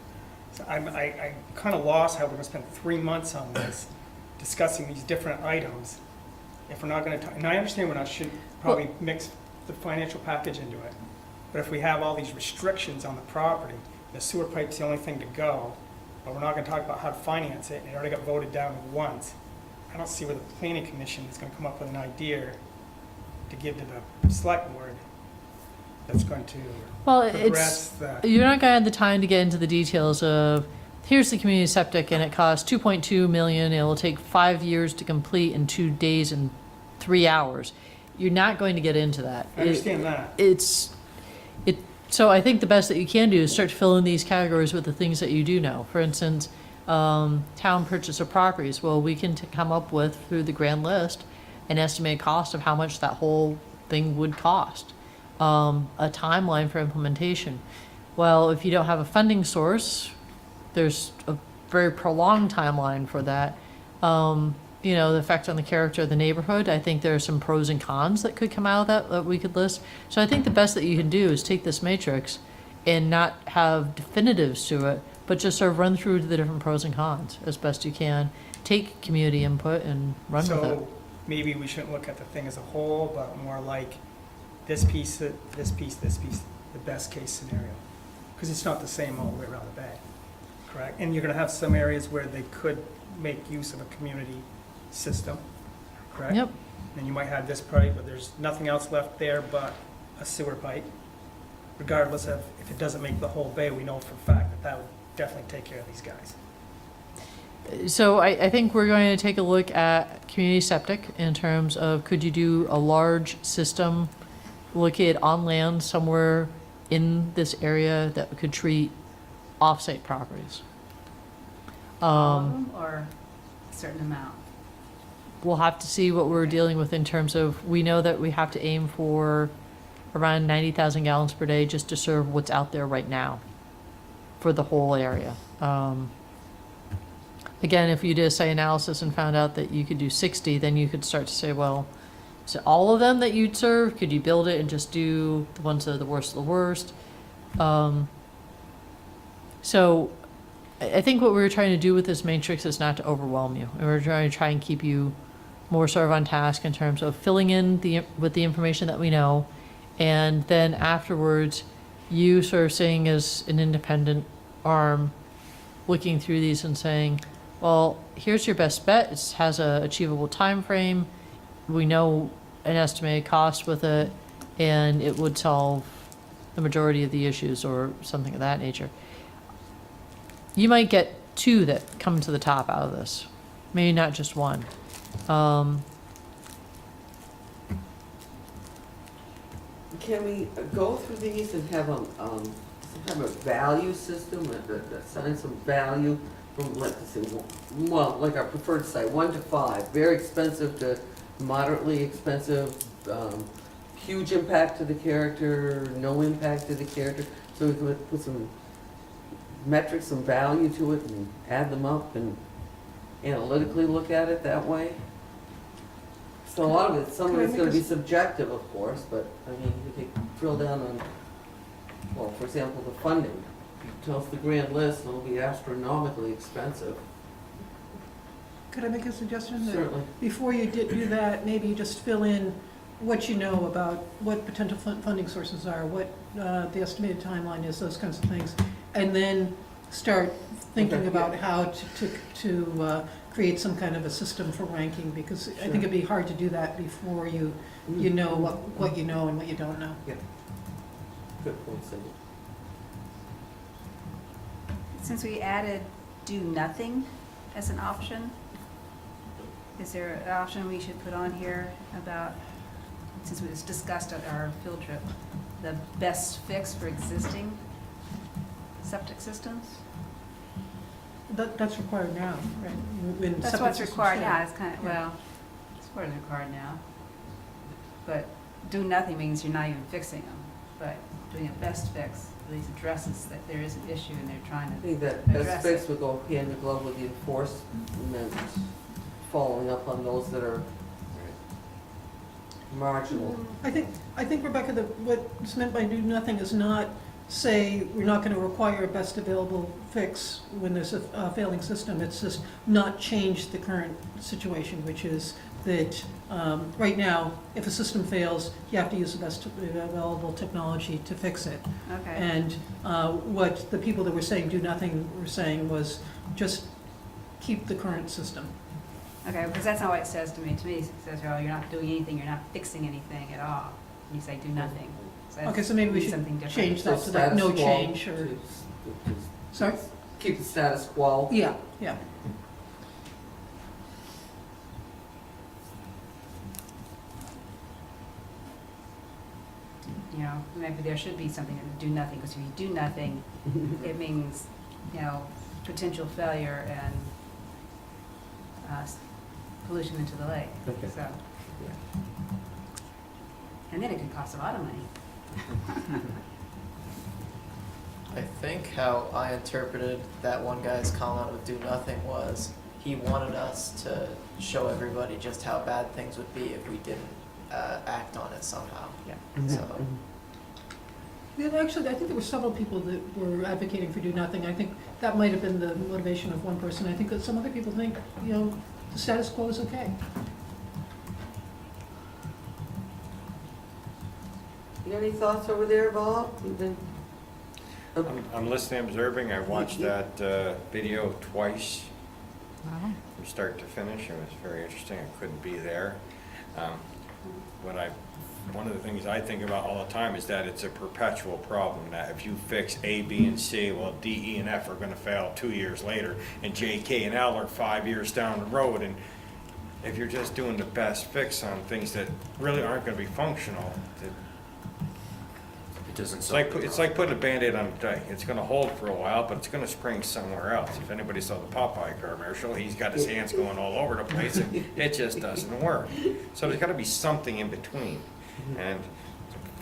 So I kind of lost how we're going to spend 3 months on this, discussing these different items. If we're not going to, and I understand should probably mix the financial package into it. But if we have all these restrictions on the property, the sewer pipe's the only thing to go, but we're not going to talk about how to finance it, and it already got voted down once, I don't see where the planning commission is going to come up with an idea to give to the select board that's going to progress the. You're not going to have the time to get into the details of, here's the community septic and it costs 2.2 million, it will take 5 years to complete in 2 days and 3 hours. You're not going to get into that. I understand that. So I think the best that you can do is start to fill in these categories with the things that you do know. For instance, town purchase of properties. Well, we can come up with, through the grand list, an estimated cost of how much that whole thing would cost. A timeline for implementation. Well, if you don't have a funding source, there's a very prolonged timeline for that. You know, the effect on the character of the neighborhood. I think there are some pros and cons that could come out of that we could list. So I think the best that you can do is take this matrix and not have definitives to it, but just sort of run through the different pros and cons as best you can. Take community input and run with it. So maybe we shouldn't look at the thing as a whole, but more like this piece, the best case scenario. Because it's not the same all the way around the bay, correct? And you're going to have some areas where they could make use of a community system, correct? Yep. And you might have this pipe, but there's nothing else left there but a sewer pipe. Regardless of if it doesn't make the whole bay, we know for a fact that that would definitely take care of these guys. So I think we're going to take a look at community septic in terms of, could you do a large system located on land somewhere in this area that could treat off-site properties? All of them, or a certain amount? We'll have to see what we're dealing with in terms of, we know that we have to aim for around 90,000 gallons per day just to serve what's out there right now for the whole area. Again, if you did a site analysis and found out that you could do 60, then you could start to say, well, Is it all of them that you'd serve? Could you build it and just do the ones that are the worst of the worst? So I think what we were trying to do with this matrix is not to overwhelm you. We were trying to keep you more sort of on task in terms of filling in with the information that we know, and then afterwards, you sort of saying as an independent arm, looking through these and saying, well, here's your best bet. It has a achievable time frame. We know an estimated cost with it, and it would solve the majority of the issues or something of that nature. You might get two that come to the top out of this, maybe not just one. Can we go through these and have some kind of value system, assign some value from, let's say, well, like our preferred site, 1 to 5, very expensive to moderately expensive, huge impact to the character, no impact to the character, so we can put some metrics, some value to it and add them up and analytically look at it that way? So a lot of it, some of it's gonna be subjective, of course, but, I mean, you could drill down on, well, for example, the funding. Tell us the grand list, and it'll be astronomically expensive. Could I make a suggestion? That Certainly. before you do that, maybe you just fill in what you know about what potential funding sources are, what the estimated timeline is, those kinds of things, and then start thinking Okay, about yeah. how to create some kind of a system for ranking, because I think it'd be hard to do that before you know what you know and what you don't know. Good point, Cindy. Since we added do nothing as an option, is there an option we should put on here about, since it was discussed at our field trip, the best fix for existing septic systems? That's required now, right? When That's septic what's systems required fail. now, it's kind of, well, it's what is required now. But do nothing means you're not even fixing them, but doing a best fix at least addresses that there is an issue and they're trying I to think that address best fix it. would go hand in glove with the enforcement, following up on those that are marginal. I think, Rebecca, that what's meant by do nothing is not say we're not going to require a best available fix when there's a failing system. It's just not change the current situation, which is that right now, if a system fails, you have to use the best available technology to fix it. Okay, And what the people that were saying do nothing were saying was just keep the current system. okay, because that's not what it says to me. To me, it says, oh, you're not doing anything, you're not fixing anything at all. You say do nothing. that's- Okay, so maybe we means should something different. change that to like Status no quo change or, to- sorry? Keep the status quo. Yeah, yeah. You know, maybe there should be something to do nothing, because if you do nothing, it means, you know, potential failure and pollution into the lake, Okay. so. And then it could cost a lot of money. I think how I interpreted that one guy's comment with do nothing was he wanted us to show everybody just how bad things would be if we didn't act on it somehow. Yeah. So Yeah, actually, I think there were several people that were advocating for do nothing. I think that might have been the motivation of one person. I think that some other people think, you know, the status quo is okay. You got any thoughts over there, Bob? You've been, I'm listening, observing. I watched that video twice Wow. from start to finish. It was very interesting. I couldn't be there. One of the things I think about all the time is that it's a perpetual problem, that if you fix A, B, and C, well, D, E, and F are gonna fail 2 years later, and J, K, and L are 5 years down the road, and if you're just doing the best fix on things that really aren't gonna be functional, It doesn't it's solve like, it's like putting a Band-Aid on a dike. It's gonna hold for a while, but it's gonna spring somewhere else. If anybody saw the Popeye commercial, he's got his hands going all over the place, and it just doesn't work. So there's gotta be something in between. And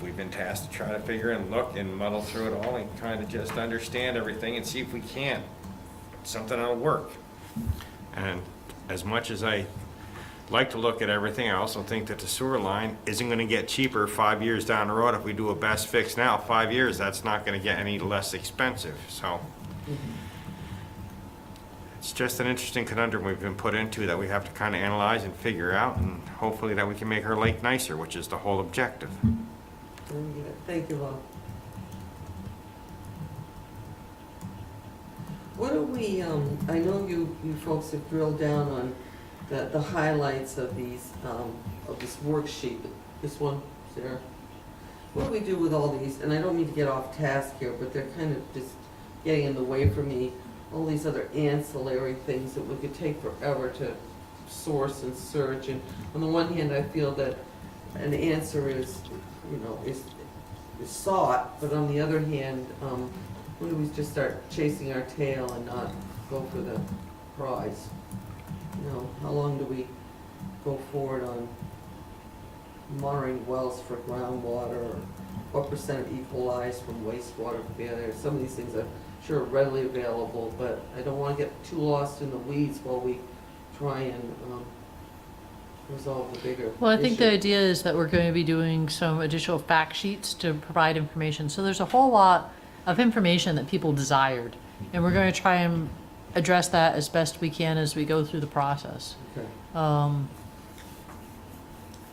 we've been tasked to try to figure and look and muddle through it all and kind of just understand everything and see if we can't, something that'll work. And as much as I like to look at everything. I also think that the sewer line isn't gonna get cheaper 5 years down the road. If we do a best fix now, 5 years, that's not gonna get any less expensive, so. It's just an interesting conundrum we've been put into that we have to kind of analyze and figure out, and hopefully that we can make our lake nicer, which is the whole objective. Thank you, Bob. What do we, I know you folks have drilled down on the highlights of these, of this worksheet, this one, Sarah. What do we do with all these, and I don't mean to get off task here, but they're kind of just getting in the way for me, all these other ancillary things that we could take forever to source and search, and on the one hand, I feel that an answer is, you know, is sought, but on the other hand, when do we just start chasing our tail and not go for the prize? You know, how long do we go forward on monitoring wells for groundwater, or what percent of equalized from wastewater failure? Some of these things are sure readily available, but I don't want to get too lost in the weeds while we try and resolve the bigger Well, I think the issue. idea is that we're going to be doing some additional fact sheets to provide information. So there's a whole lot of information that people desired, and we're going to try and address that as best we can as we go through the process. Okay.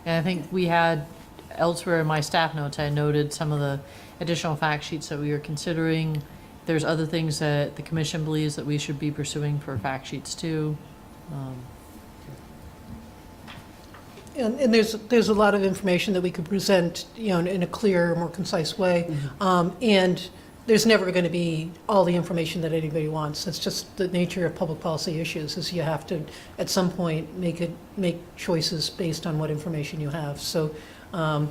And I think we had, elsewhere in my staff notes, I noted some of the additional fact sheets that we are considering. There's other things that the commission believes that we should be pursuing for fact sheets too. And there's a lot of information that we could present, you know, in a clearer, more concise way. And there's never going to be all the information that anybody wants. That's just the nature of public policy issues, is you have to, at some point, make choices based on what information you have. So I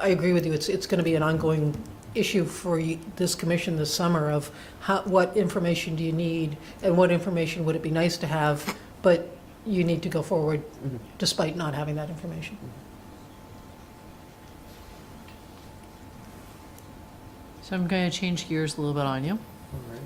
agree with you. It's going to be an ongoing issue for this commission this summer of what information do you need, and what information would it be nice to have, but you need to go forward despite not having that information. So I'm going to change gears a little bit on you. All right.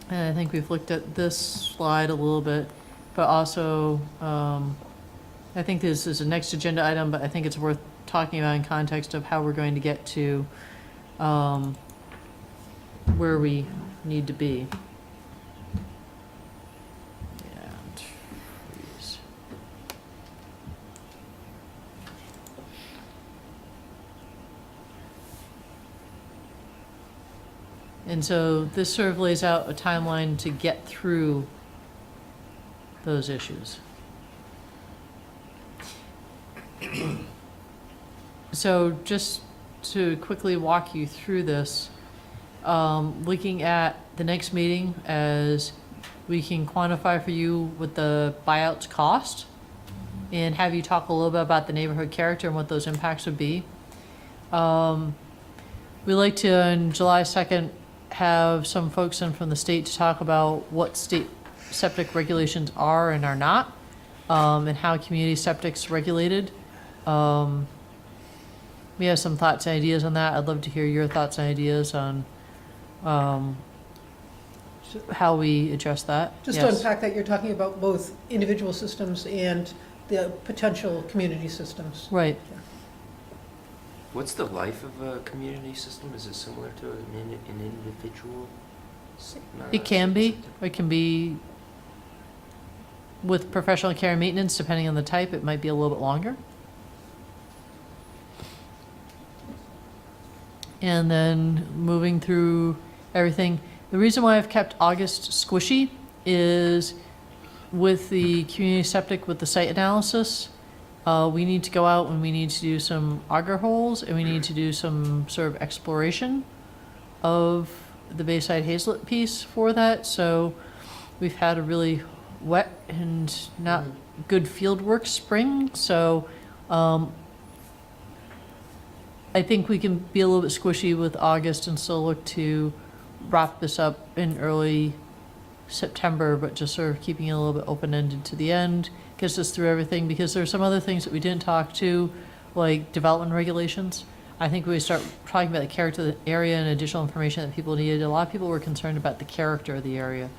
And I think we've looked at this slide a little bit, but also, I think this is a next agenda item, but I think it's worth talking about in context of how we're going to get to where we need to be. And please. And so this sort of lays out a timeline to get through those issues. So just to quickly walk you through this, looking at the next meeting as we can quantify for you what the buyouts cost and have you talk a little bit about the neighborhood character and what those impacts would be. We like to, on July 2nd, have some folks in from the state to talk about what state septic regulations are and are not, and how community septic's regulated. We have some thoughts and ideas on that. I'd love to hear your thoughts and ideas on how we address that. Just to Yes. unpack that, you're talking about both individual systems and the potential community systems. Right. What's the life of a community system? Is it similar to an individual? It can be, or it can be with professional care and maintenance, depending on the type, it might be a little bit longer. And then moving through everything. The reason why I've kept August squishy is with the community septic, with the site analysis, we need to go out and we need to do some auger holes, and we need to do some sort of exploration of the Bayside Hazlet piece for that. So we've had a really wet and not good field work spring. So I think we can be a little bit squishy with August and still look to wrap this up in early September, but just sort of keeping it a little bit open-ended to the end, gets us through everything, because there's some other things that we didn't talk to, like development regulations. I think when we start talking about the character of the area and additional information that people needed, a lot of people were concerned about the character of the area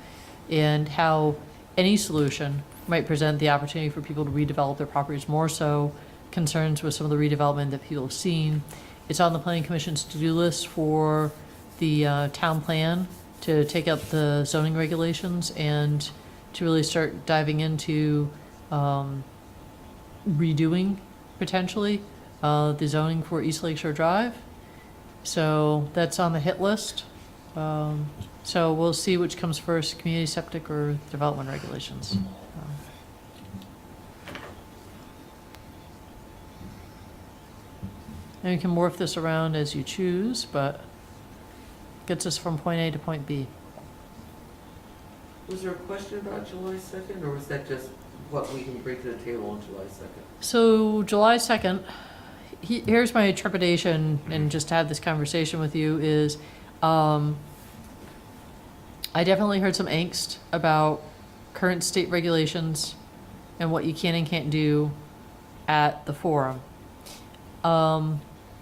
and how any solution might present the opportunity for people to redevelop their properties more so, concerns with some of the redevelopment that people have seen. It's on the planning commission's to-do list for the town plan to take up the zoning regulations and to really start diving into redoing, potentially, the zoning for East Lakeshore Drive. So that's on the hit list. So we'll see which comes first, community septic or development regulations. And you can morph this around as you choose, but gets us from point A to point B. Was there a question about July 2nd, or was that just what we can bring to the table on July 2nd? So July 2nd, here's my trepidation, and just to have this conversation with you is, I definitely heard some angst about current state regulations and what you can and can't do at the forum.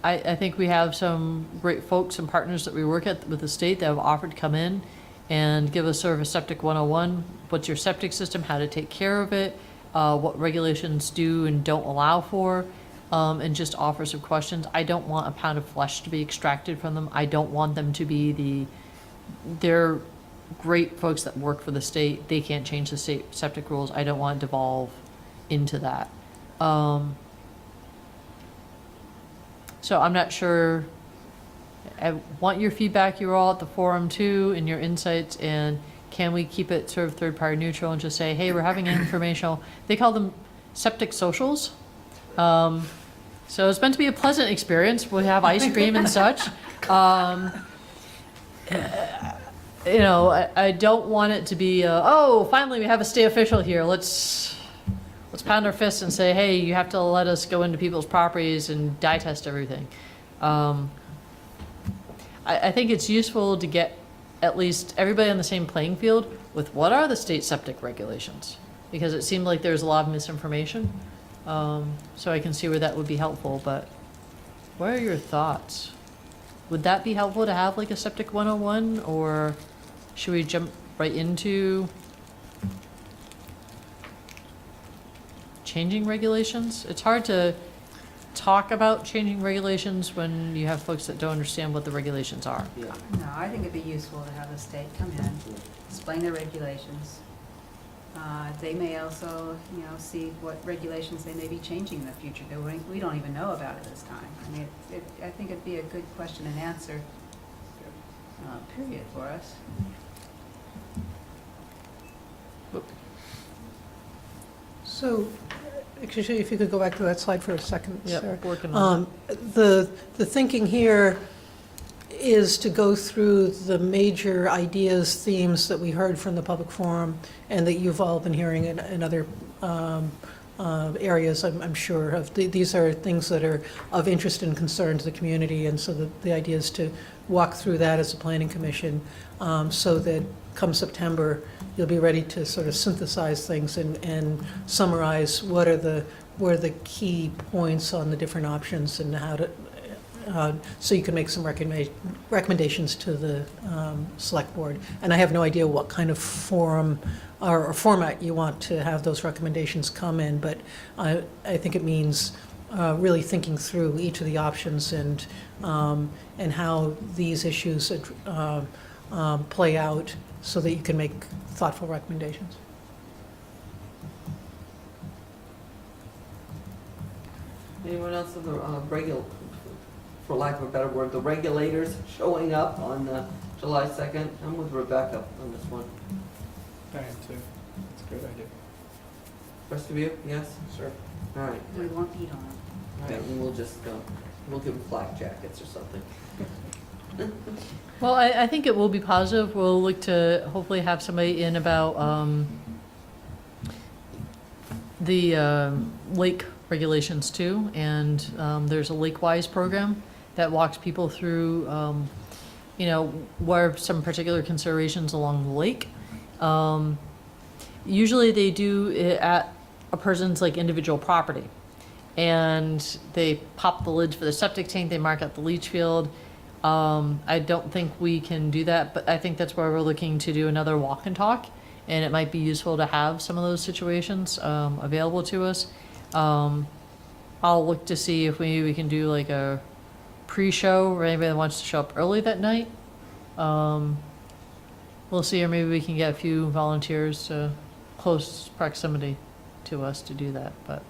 I think we have some great folks and partners that we work with the state that have offered to come in and give us sort of a septic 101. What's your septic system, how to take care of it, what regulations do and don't allow for, and just offer some questions. I don't want a pound of flesh to be extracted from them. I don't want them to be they're great folks that work for the state. They can't change the state septic rules. I don't want to devolve into that. So I'm not sure. I want your feedback. You're all at the forum too, and your insights, and can we keep it sort of third-party neutral and just say, hey, we're having an informational, they call them septic socials. So it's meant to be a pleasant experience. We have ice cream and such. You know, I don't want it to be, oh, finally we have a state official here. Let's pound our fists and say, hey, you have to let us go into people's properties and dye test everything. I think it's useful to get at least everybody on the same playing field with what are the state septic regulations, because it seemed like there's a lot of misinformation. So I can see where that would be helpful, but what are your thoughts? Would that be helpful to have like a septic 101, or should we jump right into changing regulations? It's hard to talk about changing regulations when you have folks that don't understand what the regulations are. Yeah. No, I think it'd be useful to have the state come in, explain their regulations. They may also, you know, see what regulations they may be changing in the future that we don't even know about at this time. I mean, I think it'd be a good question and answer period for us. So, actually, if you could go back to that slide for a second, Yep, Sarah. working on The thinking here is to go through the major ideas, themes that we heard from the public forum and that you've all been hearing in other areas, I'm sure. These are things that are of interest and concern to the community, and so the idea is to walk through that as a planning commission so that come September, you'll be ready to sort of synthesize things and summarize what are the key points on the different options and how to, so you can make some recommendations to the select board. And I have no idea what kind of forum or format you want to have those recommendations come in, but I think it means really thinking through each of the options and how these issues play out so that you can make thoughtful recommendations. Anyone else in the for lack of a better word, the regulators showing up on July 2nd? I'm with Rebecca on this one. I am too. It's a good idea. Rest of you, yes? Sure. All right. We won't eat on them. All right, and we'll just, we'll give them flak jackets or something. Well, I think it will be positive. We'll look to hopefully have somebody in about the lake regulations too. And there's a Lake-Wise program that walks people through, you know, what are some particular considerations along the lake. Usually they do it at a person's like individual property. And they pop the lids for the septic tank, they mark out the leach field. I don't think we can do that, but I think that's why we're looking to do another walk and talk and it might be useful to have some of those situations available to us. I'll look to see if maybe we can do like a pre-show or anybody that wants to show up early that night. We'll see, or maybe we can get a few volunteers close proximity to us to do that, but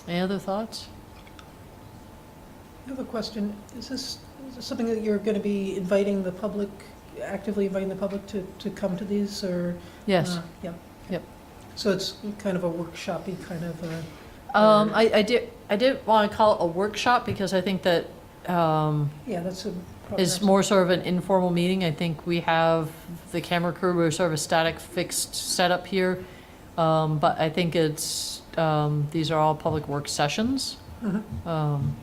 any other thoughts? I have a question. Is this something that you're going to be inviting the public, actively inviting the public to come to these, or? Yes. Yeah. Yep. So it's kind of a workshop-y kind of, I did want to call it a workshop because I think that yeah, that's a. is more sort of an informal meeting. I think we have the camera crew, we're sort of a static fixed setup here. But I think it's, these are all public work sessions. Mhm.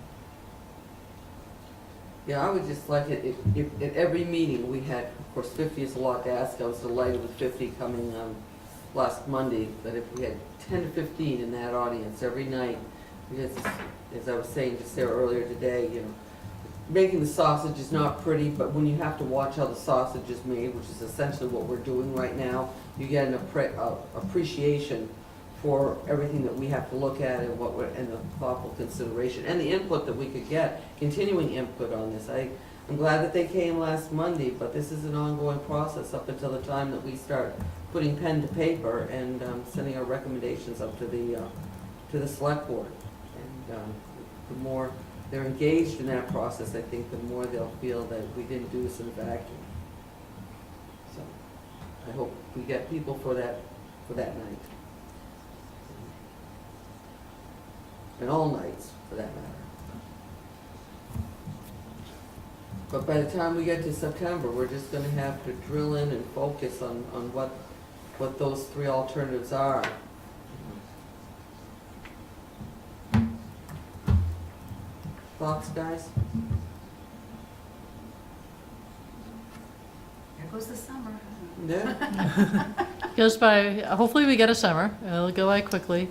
Yeah, I would just like it, if at every meeting we had, of course, 50 is a lot to ask. I was delighted with 50 coming last Monday, but if we had 10 to 15 in that audience every night, because as I was saying to Sarah earlier today, you know, making the sausage is not pretty, but when you have to watch how the sausage is made, which is essentially what we're doing right now, you get an appreciation for everything that we have to look at and what we're, and the thoughtful consideration and the input that we could get, continuing input on this. I'm glad that they came last Monday, but this is an ongoing process up until the time that we start putting pen to paper and sending our recommendations up to the select board. And the more they're engaged in that process, I think the more they'll feel that we didn't do this in a vacuum. So I hope we get people for that night. And all nights, for that matter. But by the time we get to September, we're just gonna have to drill in and focus on what those three alternatives are. Thoughts, guys? Here goes the summer. Yeah? Goes by, hopefully we get a summer, it'll go by quickly.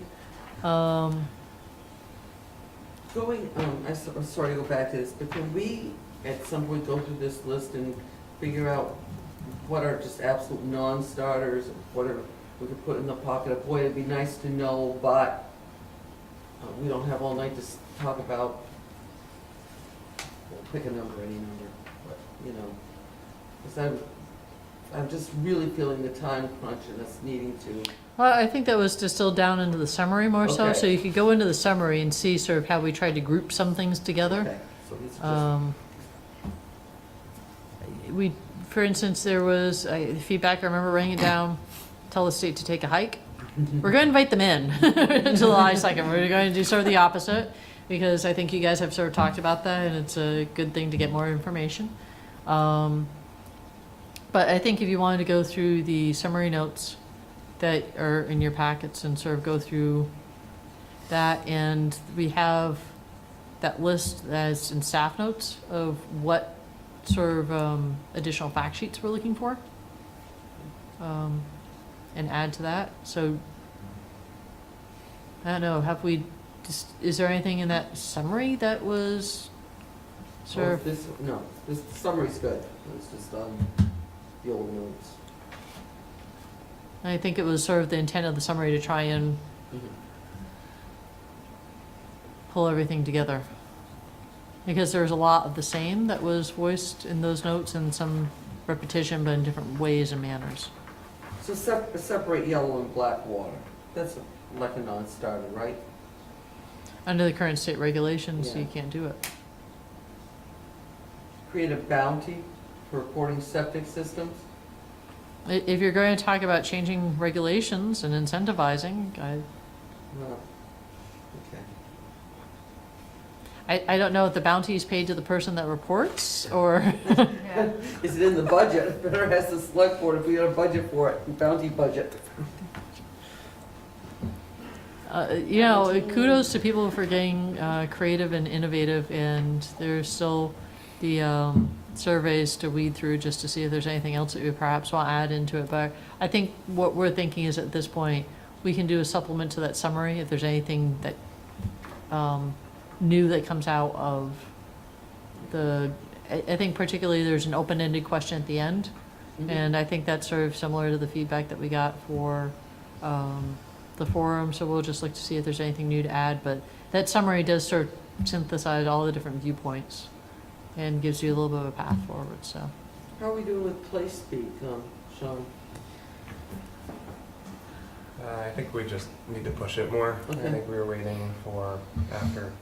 Going, I'm sorry to go back to this, but can we at some point go through this list and figure out what are just absolute non-starters, what are, we could put in the pocket of, boy, it'd be nice to know, but we don't have all night to talk about, well, pick a number, any number, but, you know, because I'm just really feeling the time crunch and us needing to. Well, I think that was distilled down into the summary more so, Okay. so you could go into the summary and see sort of how we tried to group some things together. Okay, so these are We, for instance, there was feedback, I remember writing it down, tell the state to take a hike. We're going to invite them in until July 2nd. We're going to do sort of the opposite, because I think you guys have sort of talked about that, and it's a good thing to get more information. But I think if you wanted to go through the summary notes that are in your packets and sort of go through that, and we have that list that's in staff notes of what sort of additional fact sheets we're looking for, and add to that. So I don't know, have we, is there anything in that summary that was sort of, this summary's good. It's just the old notes. I think it was sort of the intent of the summary to try and pull everything together. Because there's a lot of the same that was voiced in those notes, and some repetition, but in different ways and manners. So separate yellow and black water. That's like a non-starter, right? Under the current state regulations, Yeah. you can't do it. Create a bounty for reporting septic systems. If you're going to talk about changing regulations and incentivizing, Well, okay. I don't know if the bounty is paid to the person that reports, or, Yeah. Is it in the budget? Better ask the select board if we got a budget for it, bounty budget. you know, kudos to people for getting creative and innovative, and there's still the surveys to weed through just to see if there's anything else that we perhaps want to add into it. But I think what we're thinking is at this point, we can do a supplement to that summary if there's anything that new that comes out of the, I think particularly there's an open-ended question at the end And I think that's sort of similar to the feedback that we got for the forum, so we'll just look to see if there's anything new to add. But that summary does sort of synthesize all the different viewpoints and gives you a little bit of a path forward, so. How are we doing with play speak, Sean? I think we just need to push it more. Okay. I think we were waiting for after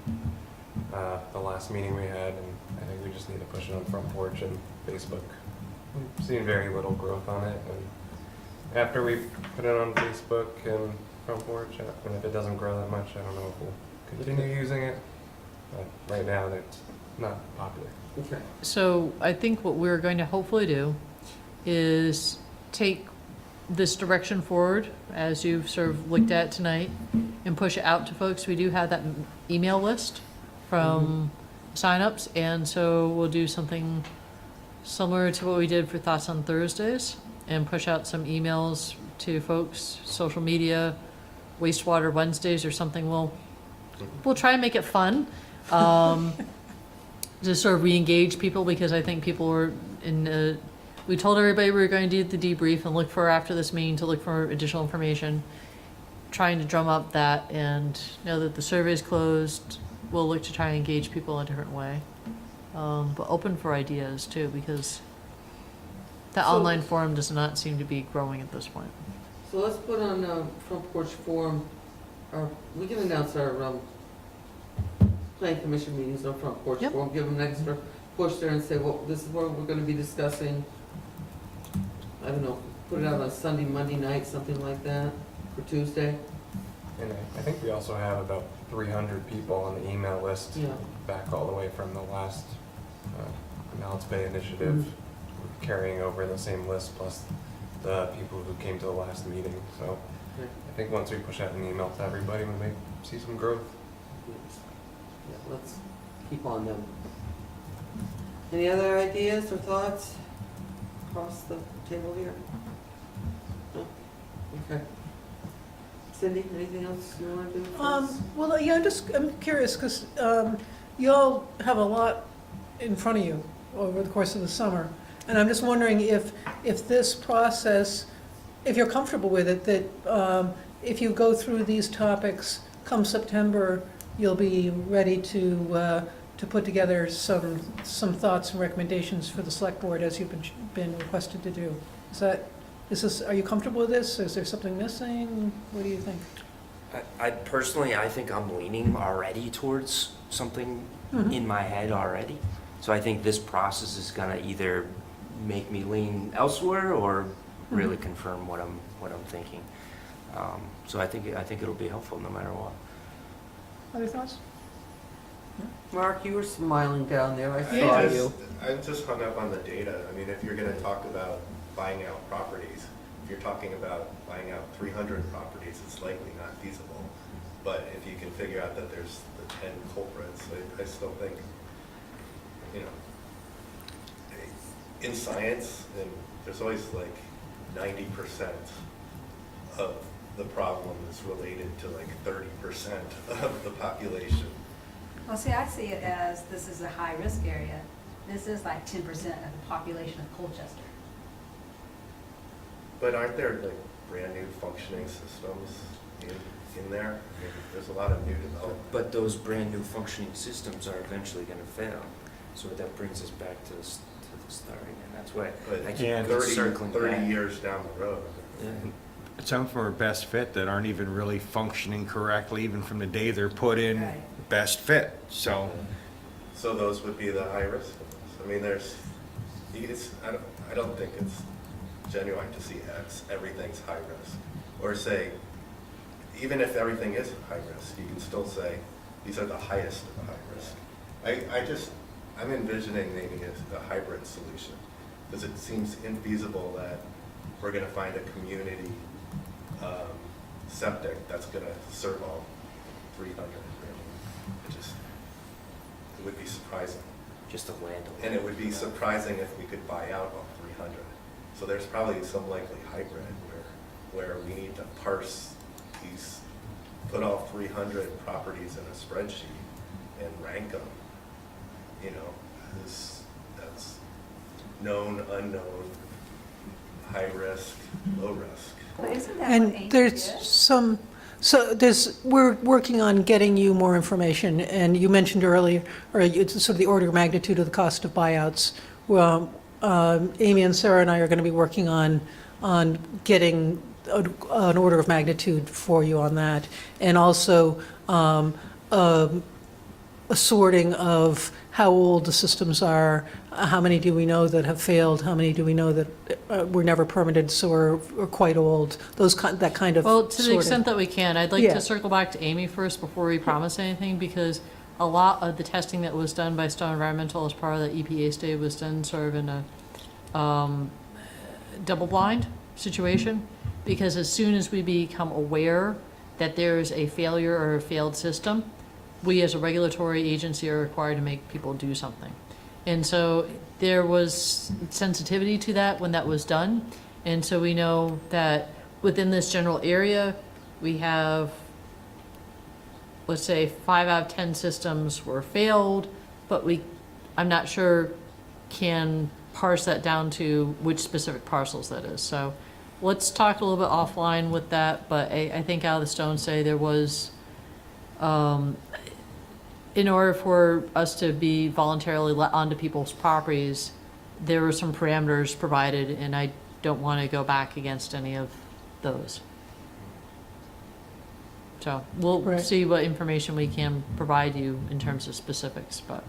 the last meeting we had, and I think we just need to push it on Front Porch and Facebook. We've seen very little growth on it, and after we put it on Facebook and Front Porch, and if it doesn't grow that much, I don't know if we'll continue using it. But right now, it's not popular. Okay. So I think what we're going to hopefully do is take this direction forward, as you've sort of looked at tonight, and push it out to folks. We do have that email list from signups, and so we'll do something similar to what we did for Thoughts on Thursdays, and push out some emails to folks, social media, wastewater Wednesdays or something. We'll try and make it fun. Just sort of re-engage people, because I think people were we told everybody we were going to do the debrief and look for after this meeting to look for additional information, trying to drum up that, and now that the survey is closed, we'll look to try and engage people in a different way. But open for ideas too, because the online forum does not seem to be growing at this point. So let's put on Front Porch Forum, we can announce our Plan Commission meetings on Front Porch Yep. Forum, give them an extra push there and say, well, this is what we're gonna be discussing. I don't know, put it out on Sunday, Monday night, something like that, for Tuesday. And I think we also have about 300 people on the email list, Yeah. back all the way from the last Balance Bay initiative, carrying over the same list plus the people who came to the last meeting. So Okay. I think once we push out an email to everybody, we may see some growth. Yeah, let's keep on them. Any other ideas or thoughts across the table here? No? Okay. Cindy, anything else you want to do? for us? Well, yeah, I'm curious, because you all have a lot in front of you over the course of the summer. And I'm just wondering if this process, if you're comfortable with it, that if you go through these topics, come September, you'll be ready to put together some thoughts and recommendations for the select board as you've been requested to do. Are you comfortable with this? Is there something missing? What do you think? I personally, I think I'm leaning already towards something in my head already. So I think this process is gonna either make me lean elsewhere or really confirm what I'm thinking. So I think it'll be helpful no matter what. Other thoughts? Mark, you were smiling down there, I Yeah. saw you. I'm just hung up on the data. I mean, if you're gonna talk about buying out properties, if you're talking about buying out 300 properties, it's likely not feasible. But if you can figure out that there's the 10 culprits, I still think, you know, in science, and there's always like 90% of the problem is related to like 30% of the population. Well, see, I see it as this is a high-risk area. This is like 10% of the population of Colchester. But aren't there like brand new functioning systems in there? I mean, there's a lot of new development. But those brand new functioning systems are eventually gonna fail. So that brings us back to the starting, and that's why But I keep Yeah. 30 back. years down the road. Yeah. Some of them are best fit that aren't even really functioning correctly, even from the day they're put in Right. best fit, so. So those would be the high risk ones. I mean, I don't think it's genuine to see everything's high risk. Or say, even if everything is high risk, you can still say, these are the highest of the high risk. I'm envisioning maybe a hybrid solution, because it seems infeasible that we're gonna find a community septic that's gonna serve all 300. It would be surprising. Just a landowner. And it would be surprising if we could buy out all 300. So there's probably some likely hybrid where we need to parse these, put all 300 properties in a spreadsheet and rank them, you know, that's known, unknown, high risk, low risk. But isn't that what And Amy there's did? some, so we're working on getting you more information, and you mentioned earlier, or it's sort of the order of magnitude of the cost of buyouts. Well, Amy and Sarah and I are going to be working on getting an order of magnitude for you on that, and also a sorting of how old the systems are, how many do we know that have failed, how many do we know that were never permitted, so are quite old, that kind of Well, to the sorting. extent that we can, I'd like Yeah. to circle back to Amy first before we promise anything, because a lot of the testing that was done by Stone Environmental as part of the EPA study was done sort of in a double-blind situation, because as soon as we become aware that there is a failure or a failed system, we as a regulatory agency are required to make people do something. And so there was sensitivity to that when that was done. And so we know that within this general area, we have, let's say, 5 out of 10 systems were failed, but I'm not sure can parse that down to which specific parcels that is. So let's talk a little bit offline with that, but I think out of the stone say there was, in order for us to be voluntarily let onto people's properties, there were some parameters provided, and I don't want to go back against any of those. So we'll Right. see what information we can provide you in terms of specifics, but.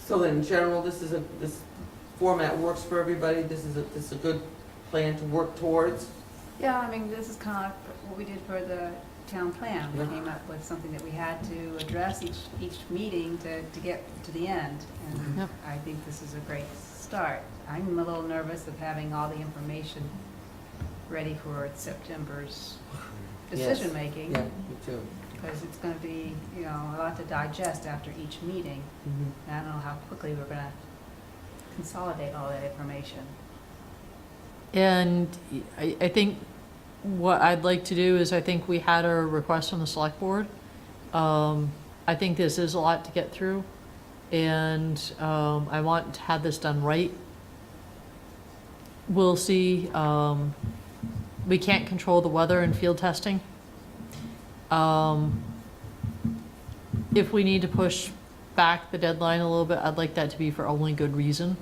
So then, in general, this format works for everybody? This is a good plan to work towards? Yeah, I mean, this is kind of like what we did for the town plan. We Yeah. came up with something that we had to address each meeting to get to the end. And Yep. I think this is a great start. I'm a little nervous of having all the information ready for September's decision-making. Yeah, me too. Because it's going to be, you know, a lot to digest after each meeting. Mhm. And I don't know how quickly we're going to consolidate all that information. And I think what I'd like to do is, I think we had a request from the select board. I think this is a lot to get through, and I want to have this done right. We'll see. We can't control the weather and field testing. If we need to push back the deadline a little bit, I'd like that to be for only good reason,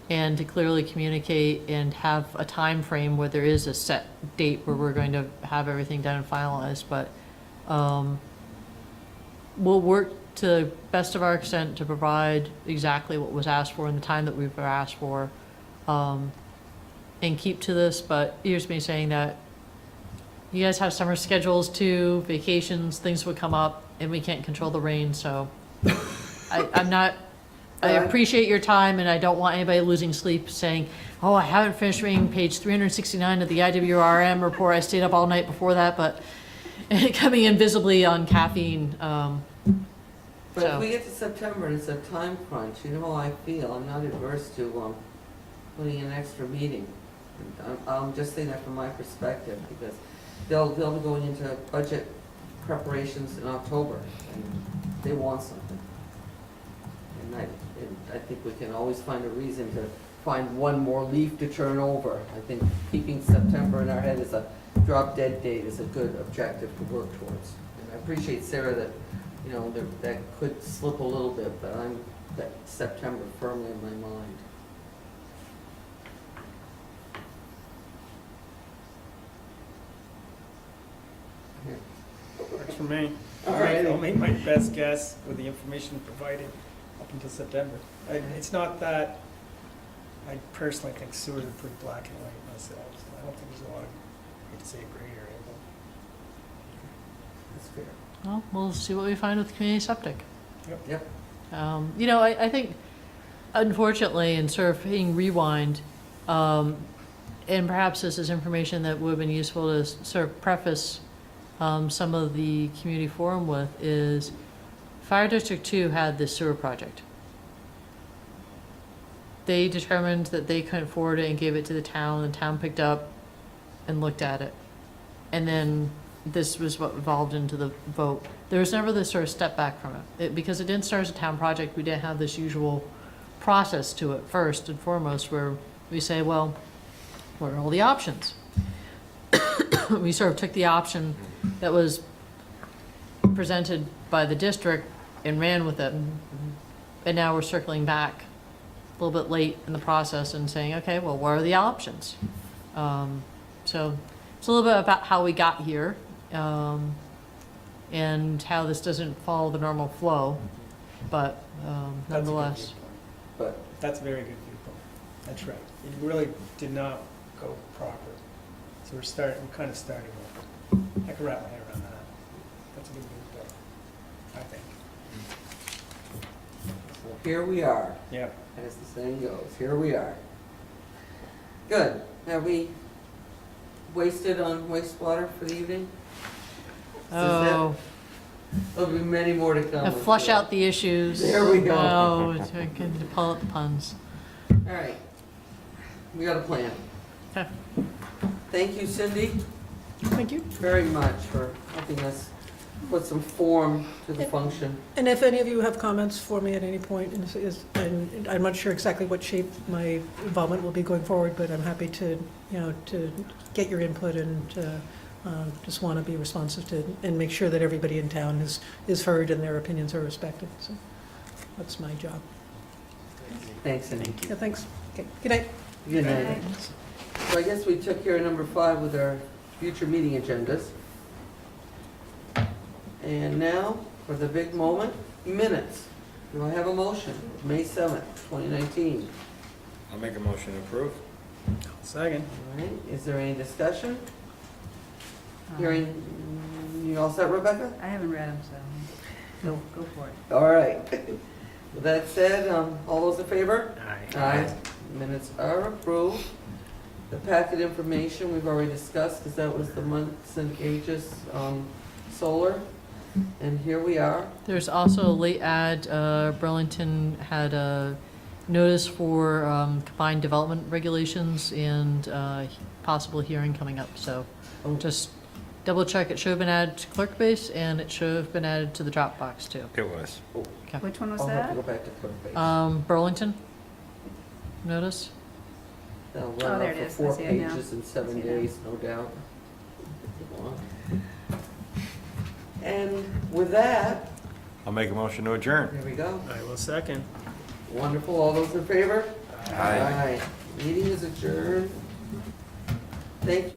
and to clearly communicate and have a time frame where there is a set date where we're going to have everything done and finalized. But we'll work to the best of our extent to provide exactly what was asked for in the time that we've asked for, and keep to this. But here's me saying that you guys have summer schedules too, vacations, things would come up, and we can't control the rain, so I appreciate your time, and I don't want anybody losing sleep saying, oh, I haven't finished reading page 369 of the IWRM report, I stayed up all night before that, but coming in visibly on caffeine. But if So- we get to September and it's a time crunch, you know how I feel. I'm not adverse to putting in an extra meeting. And I'm just saying that from my perspective, because they'll be going into budget preparations in October, and they want something. And I think we can always find a reason to find one more leaf to turn over. I think keeping September in our head as a drop-dead date is a good objective to work towards. And I appreciate, Sarah, that, you know, that could slip a little bit, but I'm that September firmly in my mind. Here. Works for me. All right. I'll make my best guess with the information provided up until September. It's not that, I personally think sewers are pretty black and white myself. So I don't think there's a lot of, I hate to say gray area, That's fair. Well, we'll see what we find with community septic. Yep. You know, I think, unfortunately, in sort of hitting rewind, and perhaps this is information that would have been useful to sort of preface some of the community forum with, is Fire District 2 had this sewer project. They determined that they couldn't afford it and gave it to the town. The town picked up and looked at it. And then this was what evolved into the vote. There was never this sort of step back from it. Because it didn't start as a town project, we didn't have this usual process to it first and foremost, where we say, well, what are all the options? We sort of took the option that was presented by the district and ran with it. And now we're circling back a little bit late in the process and saying, okay, well, what are the options? So it's a little bit about how we got here, and how this doesn't follow the normal flow, but nonetheless. But That's a very good viewpoint. That's right. It really did not go proper. So we're kind of starting over. I can wrap my head around that. That's a good viewpoint, I think. so here we are, Yeah. as the saying goes, here we are. Good. Have we wasted on wastewater for the evening? Oh, There'll be many more to come. and flush out the issues. There we go. Oh, I can pull out the puns. All right. We got a plan. Okay. Thank you, Cindy, Thank you. very much for helping us put some form to the function. And if any of you have comments for me at any point, and I'm not sure exactly what shape my involvement will be going forward, but I'm happy to, to get your input and just want to be responsive to and make sure that everybody in town is heard and their opinions are respected. So that's my job. Thanks, Cindy. Yeah, thanks. Okay, good night. Good night. So I guess we took care of number 5 with our future meeting agendas. And now, for the big moment, minutes. Do I have a motion? May 7th, 2019. I'll make a motion to approve. Second. All right, is there any discussion? Hearing, you all set, Rebecca? I haven't read them, so go for it. All right. With that said, all those in favor? Aye. Aye. Minutes are approved. The packet information we've already discussed, because that was the Munson Aegis solar. And here we are. There's also a late ad, Burlington had a notice for combined development regulations and possible hearing coming up, so Oh. just double check. It should have been added to clerk base, and it should have been added to the Dropbox too. It was. Which one was I'll have to that? go back to clerk page. Burlington notice? That'll Oh, run there out it for is. I 4 see it now. pages in I 7 see it now. days, no doubt. And with that, I'll make a motion to adjourn. here we go. I will second. Wonderful. All those in favor? Aye. Meeting is adjourned. Thank you.